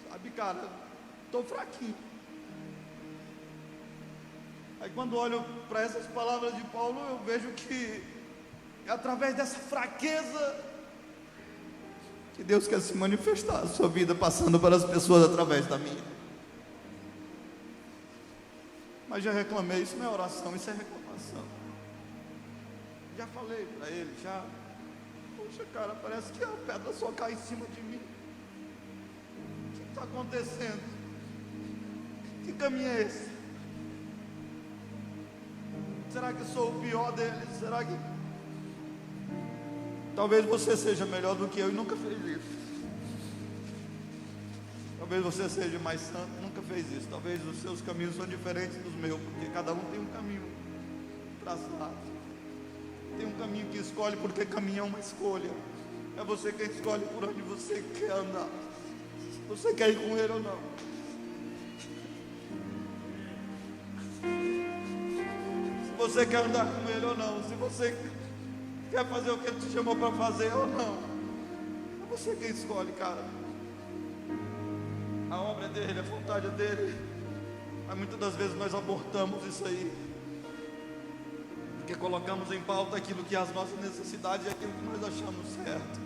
Sabe, cara, estou fraquinho. Aí quando olho para essas palavras de Paulo, eu vejo que é através dessa fraqueza que Deus quer se manifestar a sua vida, passando para as pessoas através da minha. Mas já reclamei, isso não é oração, isso é reclamação. Já falei para ele, poxa, cara, parece que a pedra só cai em cima de mim. O que está acontecendo? Que caminho é esse? Será que sou o pior deles? Será que Talvez você seja melhor do que eu e nunca fez isso. Talvez você seja mais santo e nunca fez isso. Talvez os seus caminhos são diferentes dos meus, porque cada um tem um caminho traçado. Tem um caminho que escolhe, porque caminho é uma escolha. É você quem escolhe por onde você quer andar. Se você quer ir com ele ou não. Se você quer andar com ele ou não. Se você quer fazer o que ele te chamou para fazer ou não. É você quem escolhe, cara. A obra é dele, a vontade é dele. Mas muitas das vezes nós abortamos isso aí, porque colocamos em pauta aquilo que é as nossas necessidades e aquilo que nós achamos certo.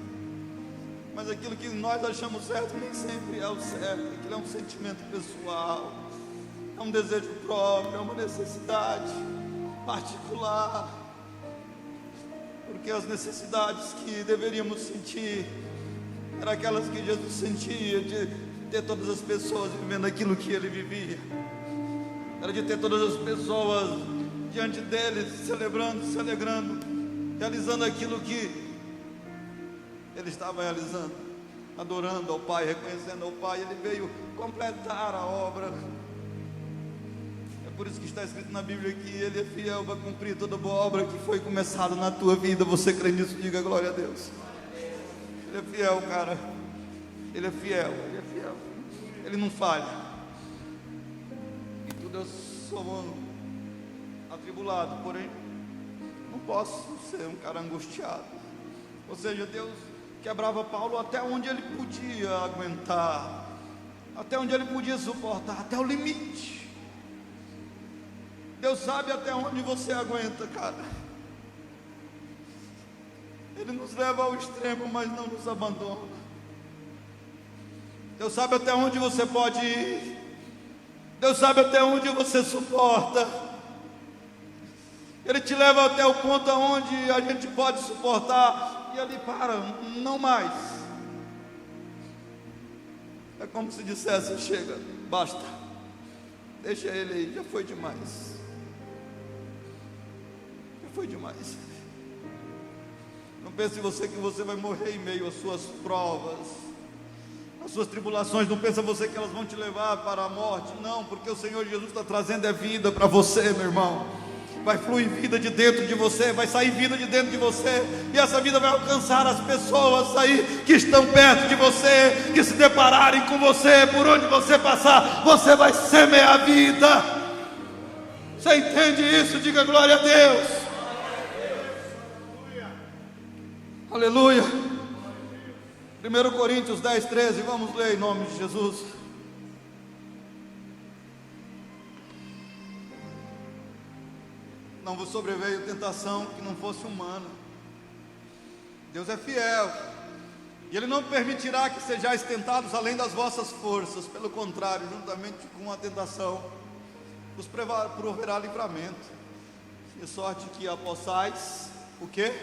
Mas aquilo que nós achamos certo nem sempre é o certo. Aquilo é um sentimento pessoal, é um desejo próprio, é uma necessidade particular. Porque as necessidades que deveríamos sentir eram aquelas que Jesus sentia, de ter todas as pessoas vivendo aquilo que ele vivia. Era de ter todas as pessoas diante dele, celebrando, se alegrando, realizando aquilo que ele estava realizando, adorando ao Pai, reconhecendo ao Pai. Ele veio completar a obra. É por isso que está escrito na Bíblia que ele é fiel para cumprir toda boa obra que foi começada na tua vida. Você crê nisso? Diga glória a Deus. Ele é fiel, cara. Ele é fiel, ele é fiel. Ele não falha. E tudo eu sou atribulado, porém não posso ser um cara angustiado. Ou seja, Deus quebrava Paulo até onde ele podia aguentar, até onde ele podia suportar, até o limite. Deus sabe até onde você aguenta, cara. Ele nos leva ao extremo, mas não nos abandona. Deus sabe até onde você pode ir. Deus sabe até onde você suporta. Ele te leva até o ponto onde a gente pode suportar e ali para, não mais. É como se dissesse: chega, basta, deixa ele aí, já foi demais. Já foi demais. Não pense você que você vai morrer em meio às suas provas, as suas tribulações. Não pensa você que elas vão te levar para a morte. Não, porque o Senhor Jesus está trazendo vida para você, meu irmão. Vai fluir vida de dentro de você, vai sair vida de dentro de você, e essa vida vai alcançar as pessoas aí que estão perto de você, que se depararem com você, por onde você passar, você vai semear a vida. Você entende isso? Diga glória a Deus. Aleluia. 1 Coríntios 10, 13, vamos ler em nome de Jesus. Não vos sobreveio tentação que não fosse humana. Deus é fiel, e Ele não permitirá que sejais tentados além das vossas forças. Pelo contrário, juntamente com a tentação, vos proverá livramento, de sorte que a possais, o quê?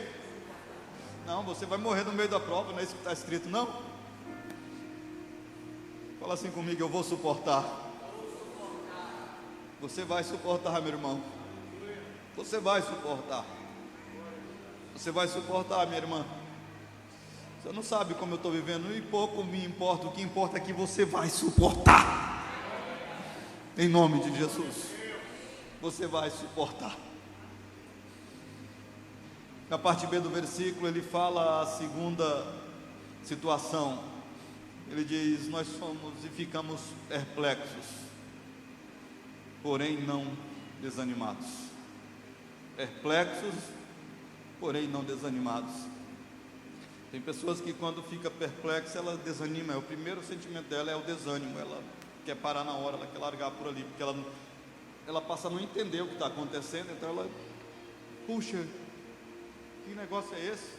Não, você vai morrer no meio da prova, não é isso que está escrito, não? Fala assim comigo: eu vou suportar. Você vai suportar, meu irmão. Você vai suportar. Você vai suportar, minha irmã. Você não sabe como eu estou vivendo, e pouco me importa. O que importa é que você vai suportar. Em nome de Jesus. Você vai suportar. Na parte B do versículo ele fala a segunda situação. Ele diz: nós somos e ficamos perplexos, porém não desanimados. Perplexos, porém não desanimados. Tem pessoas que quando fica perplexa, ela desanima. O primeiro sentimento dela é o desânimo. Ela quer parar na hora, ela quer largar por ali, porque ela passa a não entender o que está acontecendo. Então ela, puxa, que negócio é esse?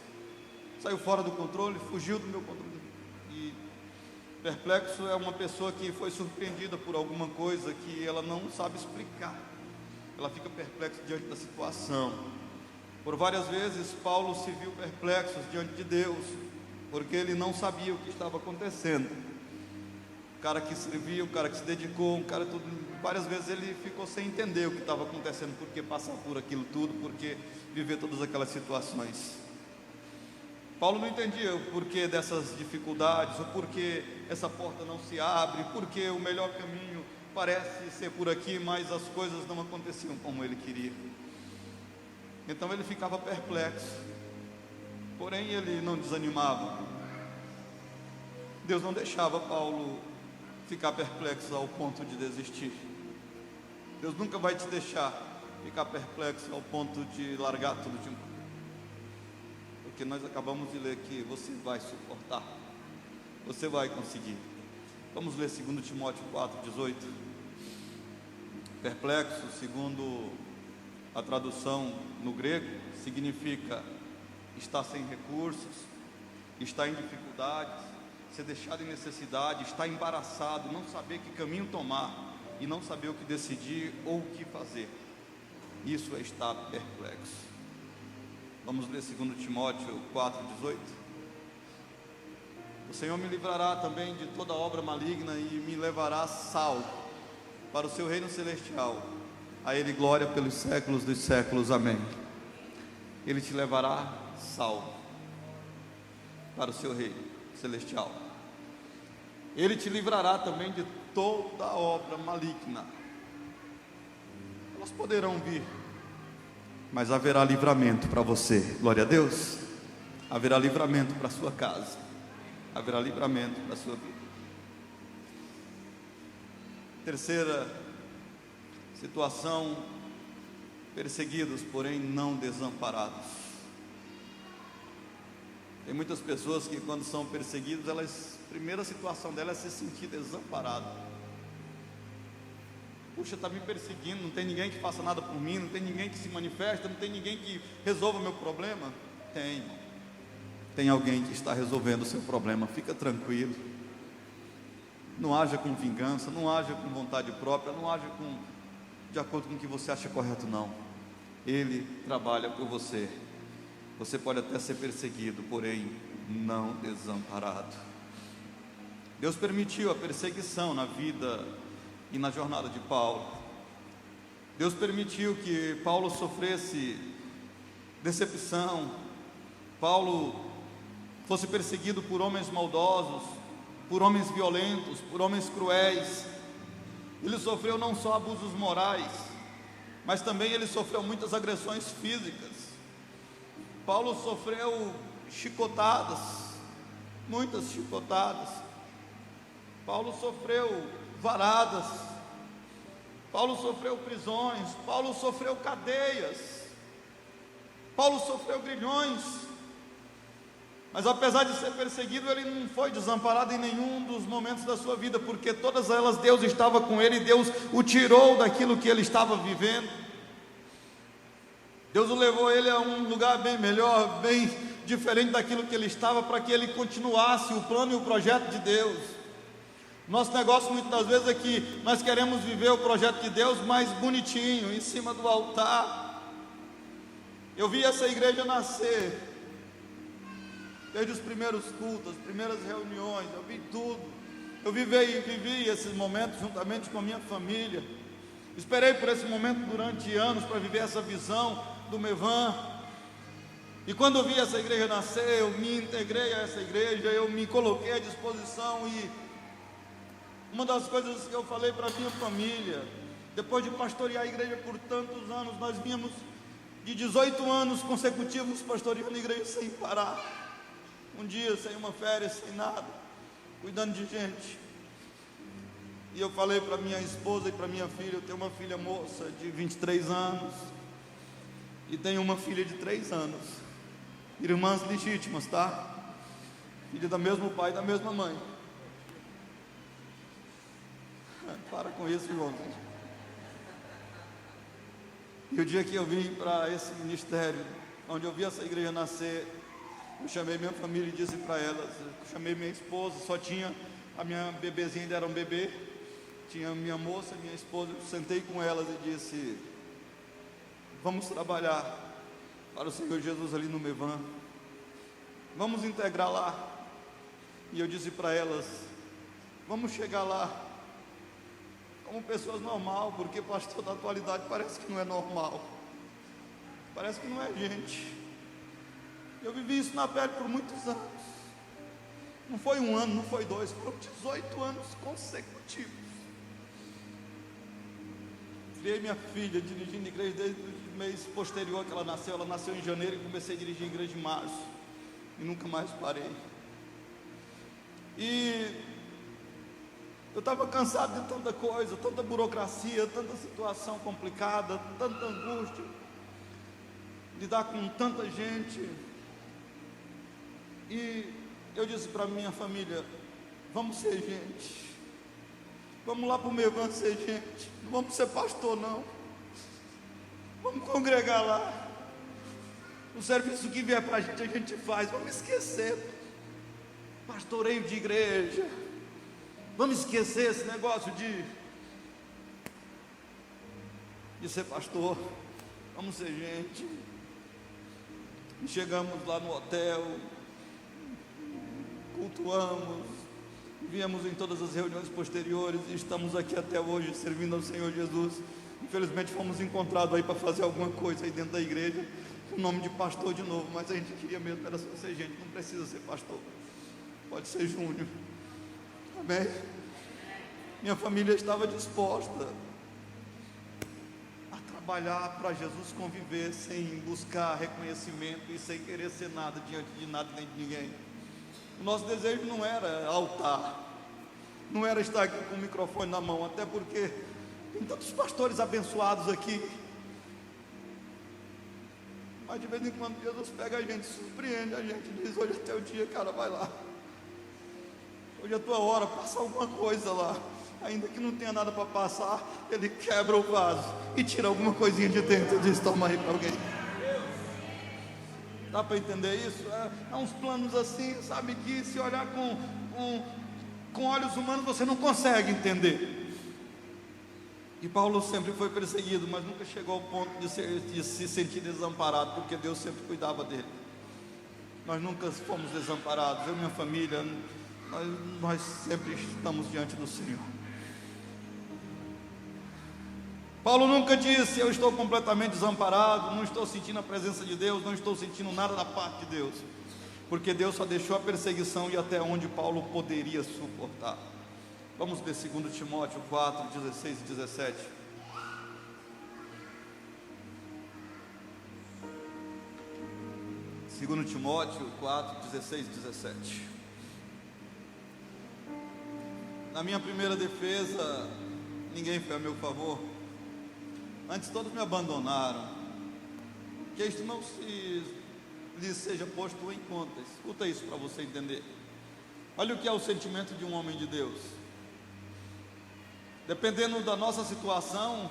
Saiu fora do controle, fugiu do meu controle. E perplexo é uma pessoa que foi surpreendida por alguma coisa que ela não sabe explicar. Ela fica perplexa diante da situação. Por várias vezes Paulo se viu perplexo diante de Deus, porque ele não sabia o que estava acontecendo. O cara que serviu, o cara que se dedicou, várias vezes ele ficou sem entender o que estava acontecendo, por que passar por aquilo tudo, por que viver todas aquelas situações. Paulo não entendia o porquê dessas dificuldades, o porquê essa porta não se abre, porque o melhor caminho parece ser por aqui, mas as coisas não aconteciam como ele queria. Então ele ficava perplexo, porém ele não desanimava. Deus não deixava Paulo ficar perplexo ao ponto de desistir. Deus nunca vai te deixar ficar perplexo ao ponto de largar tudo de mão, porque nós acabamos de ler que você vai suportar, você vai conseguir. Vamos ler 2 Timóteo 4,18. Perplexo, segundo a tradução no grego, significa estar sem recursos, estar em dificuldades, ser deixado em necessidade, estar embaraçado, não saber que caminho tomar e não saber o que decidir ou o que fazer. Isso é estar perplexo. Vamos ler 2 Timóteo 4,18. O Senhor me livrará também de toda obra maligna e me levará salvo para o seu reino celestial. A Ele glória pelos séculos dos séculos. Amém. Ele te levará salvo para o seu reino celestial. Ele te livrará também de toda obra maligna. Elas poderão vir, mas haverá livramento para você. Glória a Deus. Haverá livramento para a sua casa, haverá livramento para a sua vida. Terceira situação: perseguidos, porém não desamparados. Tem muitas pessoas que, quando são perseguidas, a primeira situação delas é se sentir desamparado. Puxa, está me perseguindo, não tem ninguém que faça nada por mim, não tem ninguém que se manifesta, não tem ninguém que resolva o meu problema. Tem alguém que está resolvendo o seu problema. Fica tranquilo, não haja com vingança, não haja com vontade própria, não haja de acordo com o que você acha correto, não. Ele trabalha por você. Você pode até ser perseguido, porém não desamparado. Deus permitiu a perseguição na vida e na jornada de Paulo. Deus permitiu que Paulo sofresse decepção, Paulo fosse perseguido por homens maldosos, por homens violentos, por homens cruéis. Ele sofreu não só abusos morais, mas também ele sofreu muitas agressões físicas. Paulo sofreu chicotadas, muitas chicotadas. Paulo sofreu varadas, Paulo sofreu prisões, Paulo sofreu cadeias, Paulo sofreu grilhões. Mas apesar de ser perseguido, ele não foi desamparado em nenhum dos momentos da sua vida, porque todas elas Deus estava com ele, Deus o tirou daquilo que ele estava vivendo. Deus o levou ele a um lugar bem melhor, bem diferente daquilo que ele estava, para que ele continuasse o plano e o projeto de Deus. Nosso negócio muitas das vezes é que nós queremos viver o projeto de Deus mais bonitinho, em cima do altar. Eu vi essa igreja nascer, desde os primeiros cultos, as primeiras reuniões, eu vi tudo. Eu vivi esses momentos juntamente com a minha família. Esperei por esse momento durante anos para viver essa visão do Mevan. E quando eu vi essa igreja nascer, eu me integrei a essa igreja, eu me coloquei à disposição. E uma das coisas que eu falei para a minha família, depois de pastorear a igreja por tantos anos, nós vínhamos de 18 anos consecutivos pastoreando a igreja sem parar, um dia sem uma férias, sem nada, cuidando de gente. E eu falei para minha esposa e para minha filha: eu tenho uma filha moça de 23 anos e tenho uma filha de 3 anos, irmãs legítimas, tá? Filha do mesmo pai e da mesma mãe. Para com isso, irmão. E o dia que eu vim para esse ministério, onde eu vi essa igreja nascer, eu chamei minha família e disse para elas, eu chamei minha esposa, só tinha a minha bebezinha, ainda era um bebê, tinha minha moça, minha esposa. Eu sentei com elas e disse: vamos trabalhar para o Senhor Jesus ali no Mevan, vamos integrar lá. E eu disse para elas: vamos chegar lá como pessoas normal, porque pastor da atualidade parece que não é normal, parece que não é gente. Eu vivi isso na pele por muitos anos. Não foi um ano, não foi dois, foram 18 anos consecutivos. Criei minha filha dirigindo igreja desde o mês posterior que ela nasceu. Ela nasceu em janeiro e comecei a dirigir igreja em março. E nunca mais parei. E eu estava cansado de tanta coisa, tanta burocracia, tanta situação complicada, tanta angústia, lidar com tanta gente. E eu disse para minha família: vamos ser gente. Vamos lá para o meio, vamos ser gente. Não vamos ser pastor, não. Vamos congregar lá. O serviço que vier para a gente faz. Vamos esquecer pastoreio de igreja. Vamos esquecer esse negócio de ser pastor. Vamos ser gente. E chegamos lá no hotel, cultuamos, viemos em todas as reuniões posteriores e estamos aqui até hoje servindo ao Senhor Jesus. Infelizmente fomos encontrados aí para fazer alguma coisa aí dentro da igreja, com o nome de pastor de novo, mas a gente queria mesmo, era só ser gente, não precisa ser pastor, pode ser Júnior. Amém? Minha família estava disposta a trabalhar para Jesus conviver sem buscar reconhecimento e sem querer ser nada diante de nada nem de ninguém. O nosso desejo não era altar, não era estar aqui com o microfone na mão, até porque tem tantos pastores abençoados aqui. Mas de vez em quando Jesus pega a gente, surpreende a gente, diz: hoje é teu dia, cara, vai lá. Hoje é a tua hora, passa alguma coisa lá. Ainda que não tenha nada para passar, Ele quebra o vaso e tira alguma coisinha de dentro e diz: toma aí para alguém. Dá para entender isso? Há uns planos assim, sabe, que se olhar com olhos humanos você não consegue entender. E Paulo sempre foi perseguido, mas nunca chegou ao ponto de se sentir desamparado, porque Deus sempre cuidava dele. Nós nunca fomos desamparados, eu e minha família, nós sempre estamos diante do Senhor. Paulo nunca disse: eu estou completamente desamparado, não estou sentindo a presença de Deus, não estou sentindo nada da parte de Deus, porque Deus só deixou a perseguição e até onde Paulo poderia suportar. Vamos ver 2 Timóteo 4, 16 e 17. Segundo Timóteo 4, 16 e 17. Na minha primeira defesa, ninguém foi a meu favor. Antes todos me abandonaram. Que isto não lhes seja posto em conta. Escuta isso para você entender. Olha o que é o sentimento de um homem de Deus. Dependendo da nossa situação,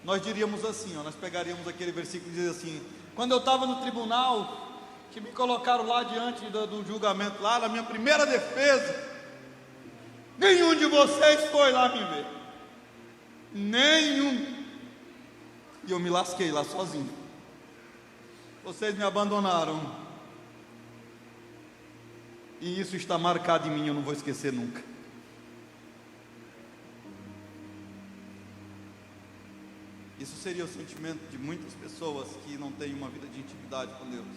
nós diríamos assim, nós pegaríamos aquele versículo e dizer assim: quando eu estava no tribunal, que me colocaram lá diante do julgamento, lá na minha primeira defesa, nenhum de vocês foi lá me ver. Nenhum. E eu me lasquei lá sozinho. Vocês me abandonaram. E isso está marcado em mim, eu não vou esquecer nunca. Isso seria o sentimento de muitas pessoas que não têm uma vida de intimidade com Deus.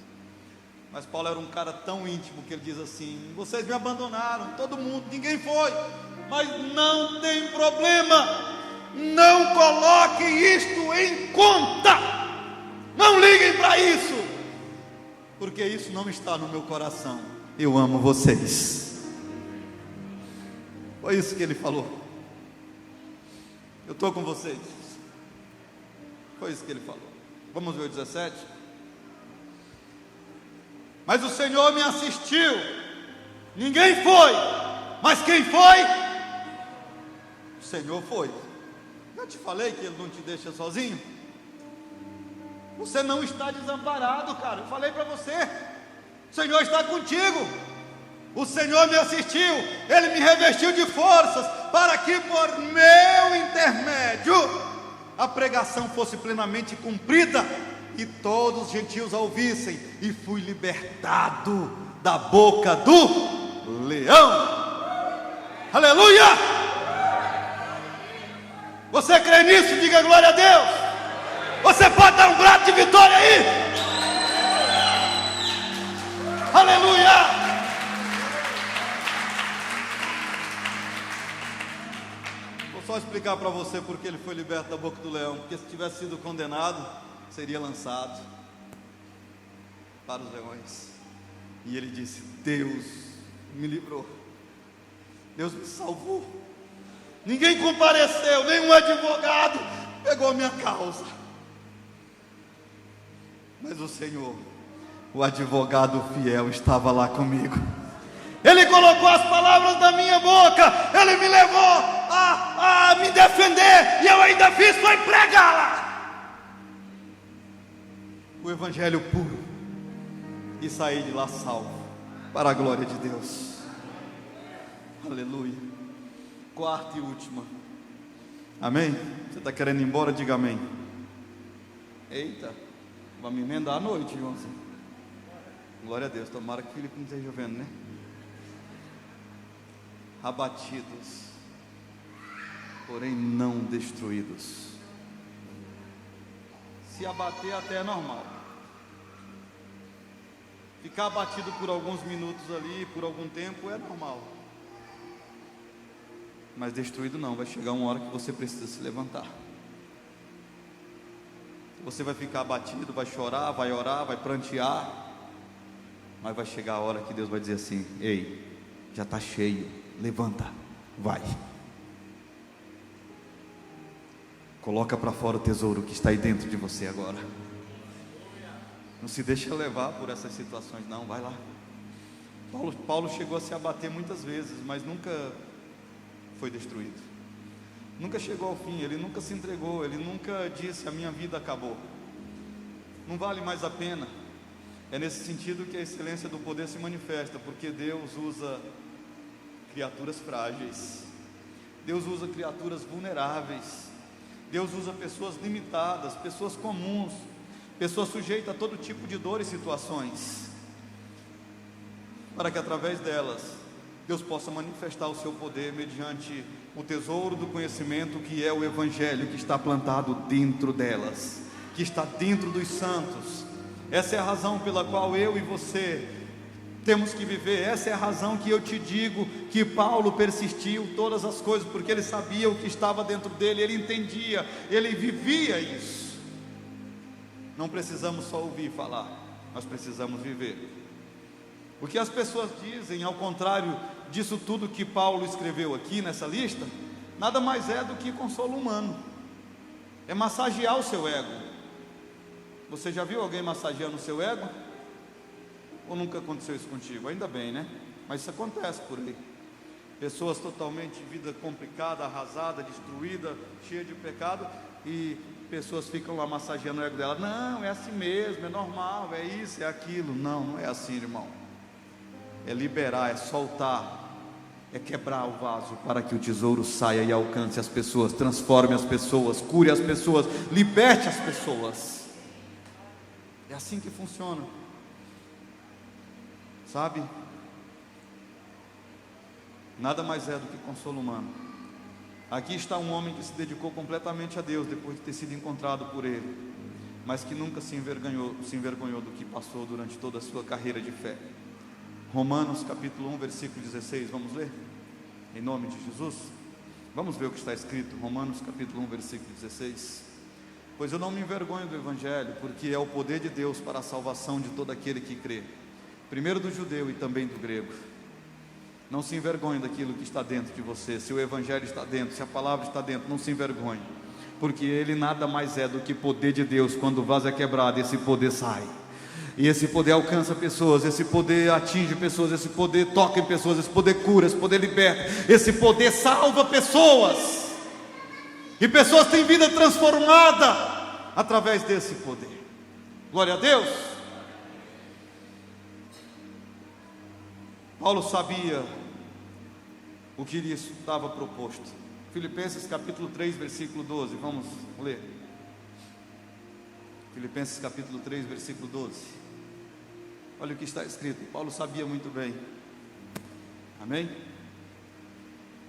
Mas Paulo era um cara tão íntimo que ele diz assim: vocês me abandonaram, todo mundo, ninguém foi, mas não tem problema, não coloque isto em conta, não liguem para isso, porque isso não está no meu coração. Eu amo vocês. Foi isso que ele falou. Eu estou com vocês. Foi isso que ele falou. Vamos ver o 17. Mas o Senhor me assistiu. Ninguém foi, mas quem foi? O Senhor foi. Eu te falei que Ele não te deixa sozinho. Você não está desamparado, cara. Eu falei para você. O Senhor está contigo. O Senhor me assistiu. Ele me revestiu de forças para que por meu intermédio a pregação fosse plenamente cumprida e todos os gentios a ouvissem, e fui libertado da boca do leão. Aleluia! Você crê nisso? Diga glória a Deus. Você pode dar um grito de vitória aí? Aleluia! Vou só explicar para você porque ele foi liberto da boca do leão. Porque se tivesse sido condenado, seria lançado para os leões. E ele disse: Deus me livrou, Deus me salvou. Ninguém compareceu, nenhum advogado pegou a minha causa. Mas o Senhor, o advogado fiel, estava lá comigo. Ele colocou as palavras na minha boca. Ele me levou a me defender. E eu ainda fiz foi pregá-la, o evangelho puro. E saí de lá salvo, para a glória de Deus. Aleluia. Quarta e última. Amém? Você está querendo ir embora? Diga amém. Eita, vamos emendar a noite, Joãozinho. Glória a Deus. Tomara que o Felipe não esteja vendo, né? Abatidos, porém não destruídos. Se abater até é normal. Ficar abatido por alguns minutos ali, por algum tempo, é normal. Mas destruído não. Vai chegar uma hora que você precisa se levantar. Você vai ficar abatido, vai chorar, vai orar, vai prantear. Mas vai chegar a hora que Deus vai dizer assim: ei, já está cheio, levanta, vai. Coloca para fora o tesouro que está aí dentro de você agora. Não se deixa levar por essas situações, não, vai lá. Paulo chegou a se abater muitas vezes, mas nunca foi destruído. Nunca chegou ao fim, ele nunca se entregou, ele nunca disse: a minha vida acabou, não vale mais a pena. É nesse sentido que a excelência do poder se manifesta, porque Deus usa criaturas frágeis, Deus usa criaturas vulneráveis, Deus usa pessoas limitadas, pessoas comuns, pessoas sujeitas a todo tipo de dor e situações, para que através delas Deus possa manifestar o seu poder mediante o tesouro do conhecimento que é o Evangelho, que está plantado dentro delas, que está dentro dos santos. Essa é a razão pela qual eu e você temos que viver. Essa é a razão que eu te digo que Paulo persistiu todas as coisas, porque ele sabia o que estava dentro dele, ele entendia, ele vivia isso. Não precisamos só ouvir falar, nós precisamos viver. O que as pessoas dizem, ao contrário disso tudo que Paulo escreveu aqui nessa lista, nada mais é do que consolo humano, é massagear o seu ego. Você já viu alguém massageando o seu ego? Ou nunca aconteceu isso contigo? Ainda bem, né? Mas isso acontece por aí. Pessoas totalmente, vida complicada, arrasada, destruída, cheia de pecado, e pessoas ficam lá massageando o ego dela. Não, é assim mesmo, é normal, é isso, é aquilo. Não, não é assim, irmão. É liberar, é soltar, é quebrar o vaso para que o tesouro saia e alcance as pessoas, transforme as pessoas, cure as pessoas, liberte as pessoas. É assim que funciona, sabe? Nada mais é do que consolo humano. Aqui está um homem que se dedicou completamente a Deus depois de ter sido encontrado por Ele, mas que nunca se envergonhou do que passou durante toda a sua carreira de fé. Romanos capítulo 1, versículo 16, vamos ler? Em nome de Jesus? Vamos ver o que está escrito, Romanos capítulo 1, versículo 16. Pois eu não me envergonho do Evangelho, porque é o poder de Deus para a salvação de todo aquele que crê, primeiro do judeu e também do grego. Não se envergonhe daquilo que está dentro de você. Se o Evangelho está dentro, se a palavra está dentro, não se envergonhe, porque ele nada mais é do que poder de Deus. Quando o vaso é quebrado, esse poder sai, e esse poder alcança pessoas, esse poder atinge pessoas, esse poder toca em pessoas, esse poder cura, esse poder liberta, esse poder salva pessoas, e pessoas têm vida transformada através desse poder. Glória a Deus. Paulo sabia o que lhe estava proposto. Filipenses capítulo 3, versículo 12, vamos ler. Filipenses capítulo 3, versículo 12. Olha o que está escrito. Paulo sabia muito bem. Amém?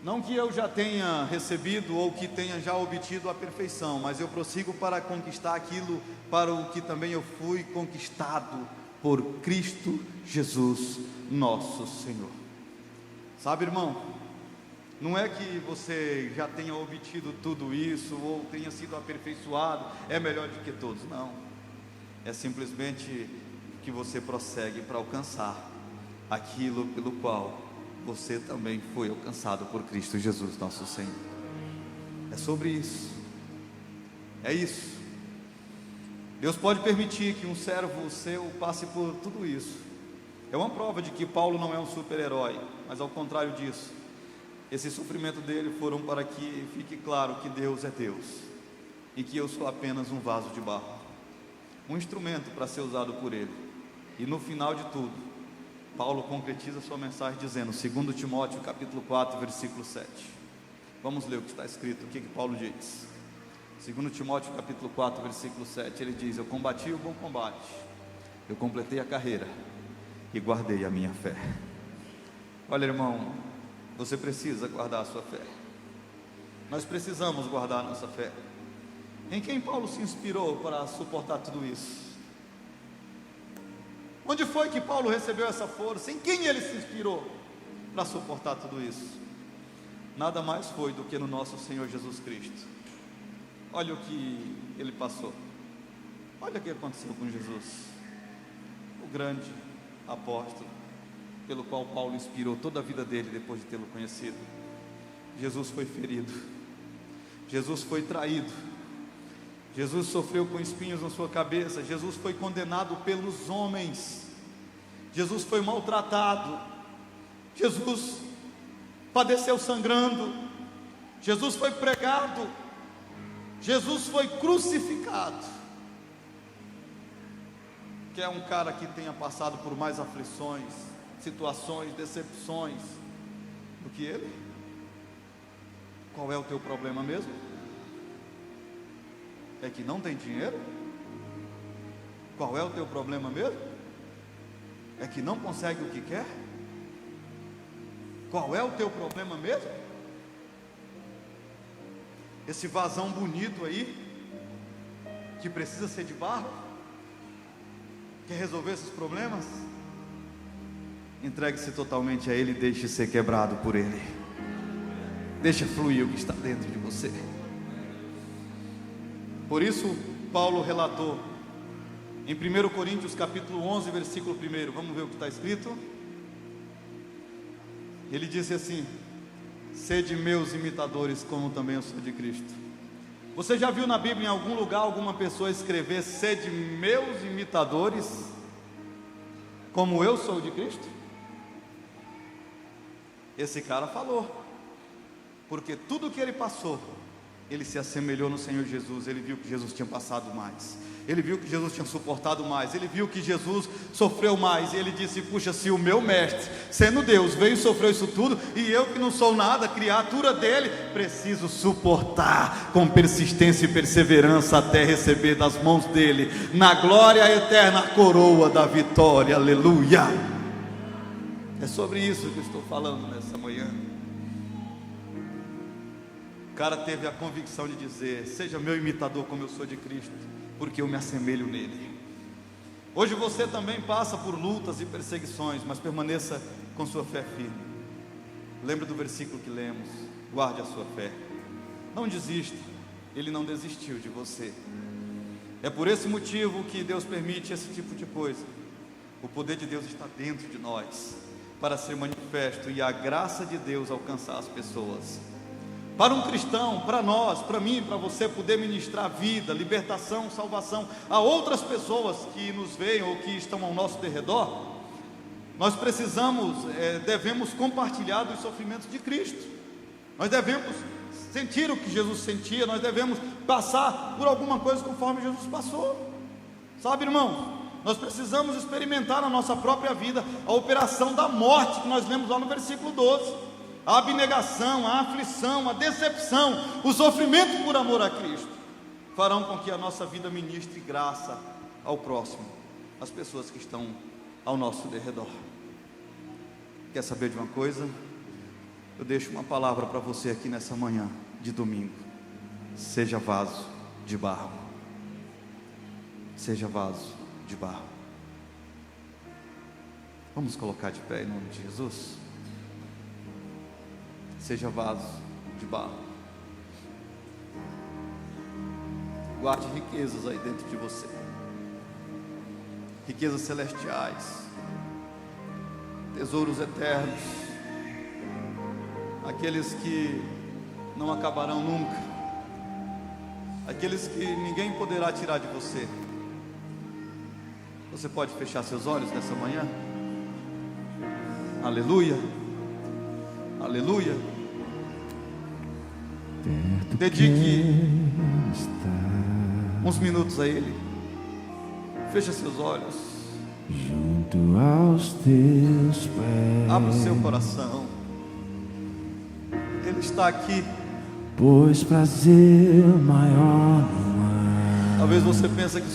Não que eu já tenha recebido ou que tenha já obtido a perfeição, mas eu prossigo para conquistar aquilo para o que também eu fui conquistado por Cristo Jesus, nosso Senhor. Sabe, irmão, não é que você já tenha obtido tudo isso, ou tenha sido aperfeiçoado, é melhor do que todos, não. É simplesmente que você prossegue para alcançar aquilo pelo qual você também foi alcançado por Cristo Jesus, nosso Senhor. É sobre isso. É isso. Deus pode permitir que um servo seu passe por tudo isso. É uma prova de que Paulo não é um super-herói, mas ao contrário disso, esse sofrimento dele foram para que fique claro que Deus é Deus e que eu sou apenas um vaso de barro, um instrumento para ser usado por Ele. E no final de tudo, Paulo concretiza sua mensagem dizendo, 2 Timóteo capítulo 4, versículo 7. Vamos ler o que está escrito, o que Paulo diz. 2 Timóteo capítulo 4, versículo 7, ele diz: eu combati o bom combate, eu completei a carreira e guardei a minha fé. Olha, irmão, você precisa guardar a sua fé. Nós precisamos guardar a nossa fé. Em quem Paulo se inspirou para suportar tudo isso? Onde foi que Paulo recebeu essa força? Em quem ele se inspirou para suportar tudo isso? Nada mais foi do que no nosso Senhor Jesus Cristo. Olha o que ele passou. Olha o que aconteceu com Jesus, o grande apóstolo, pelo qual Paulo inspirou toda a vida dele depois de tê-lo conhecido. Jesus foi ferido, Jesus foi traído, Jesus sofreu com espinhos na sua cabeça, Jesus foi condenado pelos homens, Jesus foi maltratado, Jesus padeceu sangrando, Jesus foi pregado, Jesus foi crucificado. Quer um cara que tenha passado por mais aflições, situações, decepções do que ele? Qual é o teu problema mesmo? É que não tem dinheiro? Qual é o teu problema mesmo? É que não consegue o que quer? Qual é o teu problema mesmo? Esse vasão bonito aí, que precisa ser de barro, quer resolver esses problemas? Entregue-se totalmente a Ele e deixe ser quebrado por Ele. Deixa fluir o que está dentro de você. Por isso Paulo relatou em 1 Coríntios capítulo 11, versículo 1. Vamos ver o que está escrito. Ele disse assim: sede meus imitadores, como também eu sou de Cristo. Você já viu na Bíblia em algum lugar alguma pessoa escrever: sede meus imitadores, como eu sou de Cristo? Esse cara falou, porque tudo que ele passou, ele se assemelhou no Senhor Jesus. Ele viu que Jesus tinha passado mais, ele viu que Jesus tinha suportado mais, ele viu que Jesus sofreu mais, e ele disse: puxa, se o meu mestre, sendo Deus, veio e sofreu isso tudo, e eu que não sou nada, criatura dele, preciso suportar com persistência e perseverança até receber das mãos dele, na glória eterna, a coroa da vitória. Aleluia. É sobre isso que eu estou falando nessa manhã. O cara teve a convicção de dizer: seja meu imitador como eu sou de Cristo, porque eu me assemelho nele. Hoje você também passa por lutas e perseguições, mas permaneça com sua fé firme. Lembre do versículo que lemos: guarde a sua fé, não desista. Ele não desistiu de você. É por esse motivo que Deus permite esse tipo de coisa. O poder de Deus está dentro de nós para ser manifesto, e a graça de Deus alcançar as pessoas. Para um cristão, para nós, para mim, para você poder ministrar vida, libertação, salvação a outras pessoas que nos veem ou que estão ao nosso derredor, nós devemos compartilhar dos sofrimentos de Cristo. Nós devemos sentir o que Jesus sentia, nós devemos passar por alguma coisa conforme Jesus passou. Sabe, irmão, nós precisamos experimentar na nossa própria vida a operação da morte que nós lemos lá no versículo 12. A abnegação, a aflição, a decepção, o sofrimento por amor a Cristo farão com que a nossa vida ministre graça ao próximo, às pessoas que estão ao nosso derredor. Quer saber de uma coisa? Eu deixo uma palavra para você aqui nessa manhã de domingo: seja vaso de barro. Seja vaso de barro. Vamos colocar de pé em nome de Jesus. Seja vaso de barro. Guarde riquezas aí dentro de você. Riquezas celestiais. Tesouros eternos. Aqueles que não acabarão nunca. Aqueles que ninguém poderá tirar de você. Você pode fechar seus olhos nessa manhã? Aleluia. Aleluia. Dedique uns minutos a Ele. Feche seus olhos. Junto aos teus pés. Abra o seu coração. Ele está aqui. Pois prazer maior não há. Talvez você pense que só